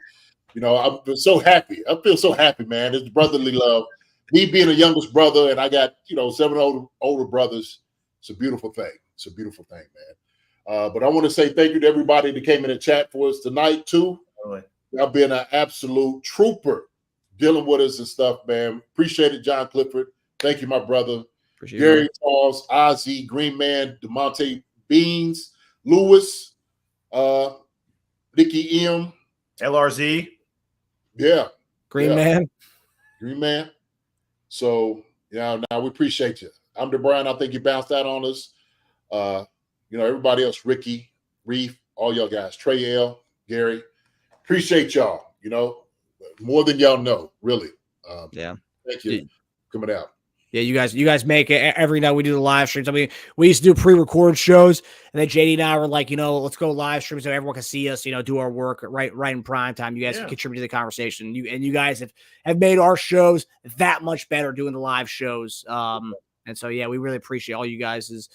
I'm so happy. I feel so happy, man. It's brotherly love. Me being a youngest brother, and I got 7 older brothers. It's a beautiful thing. It's a beautiful thing, man. But I want to say thank you to everybody that came in the chat for us tonight too. Really? Y'all been an absolute trooper dealing with us and stuff, man. Appreciate it, John Clifford. Thank you, my brother. Appreciate Gary it. Charles, Ozzy, Green Man, DeMonte Beans, Lewis, Nicky M. LRZ. Yeah. Green Man. So, now we appreciate you. I'm DeBrian. I think you bounced out on us. Everybody else, Ricky, Reef, all y'all guys, Trey L, Gary. Appreciate y'all, more than y'all know, really. Thank you for coming out. Yeah, you guys make it every night. We do the live streams. I mean, we used to do pre-record shows, and then JD and I were like, let's go live stream so everyone can see us. Do our work right in prime time. You guys can contribute to the conversation. You guys have made our shows that much better doing the live shows. And so we really appreciate all you guys'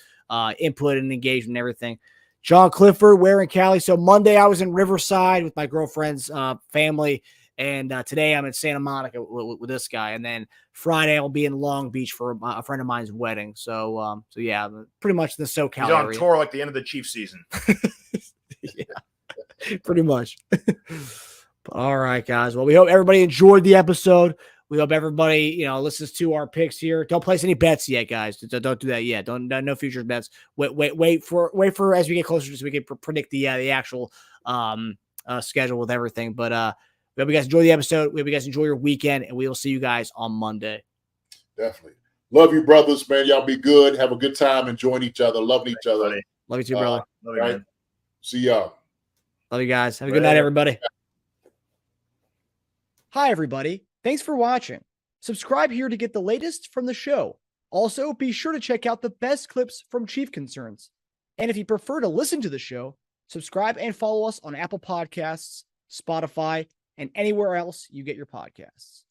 input and engagement and everything. John Clifford, where in Cali? So Monday I was in Riverside with my girlfriend's family. And today I'm in Santa Monica with this guy. And then Friday I'll be in Long Beach for a friend of mine's wedding. So pretty much the SoCal He's on area. tour like the end of the Chiefs season. Yeah. Pretty much. But all right, guys. Well, we hope everybody enjoyed the episode. We hope everybody, listens to our picks here. Don't place any bets yet, guys. Don't do that yet. Don't no futures bets. Wait for as we get closer so we can predict the actual schedule with everything. But we hope you guys enjoy the episode. We hope you guys enjoy your weekend, and we will see you guys on Monday. Definitely. Love you, brothers, man. Y'all be good. Have a good time enjoying each other, loving each other. Love you too, brother. Love you, Right? man. See y'all. Love you guys. Have a good night, everybody. Hi, everybody. Thanks for watching. Subscribe here to get the latest from the show. Also, be sure to check out the best clips from Chief Concerns. And if you prefer to listen to the show, subscribe and follow us on Apple Podcasts, Spotify, and anywhere else you get your podcasts.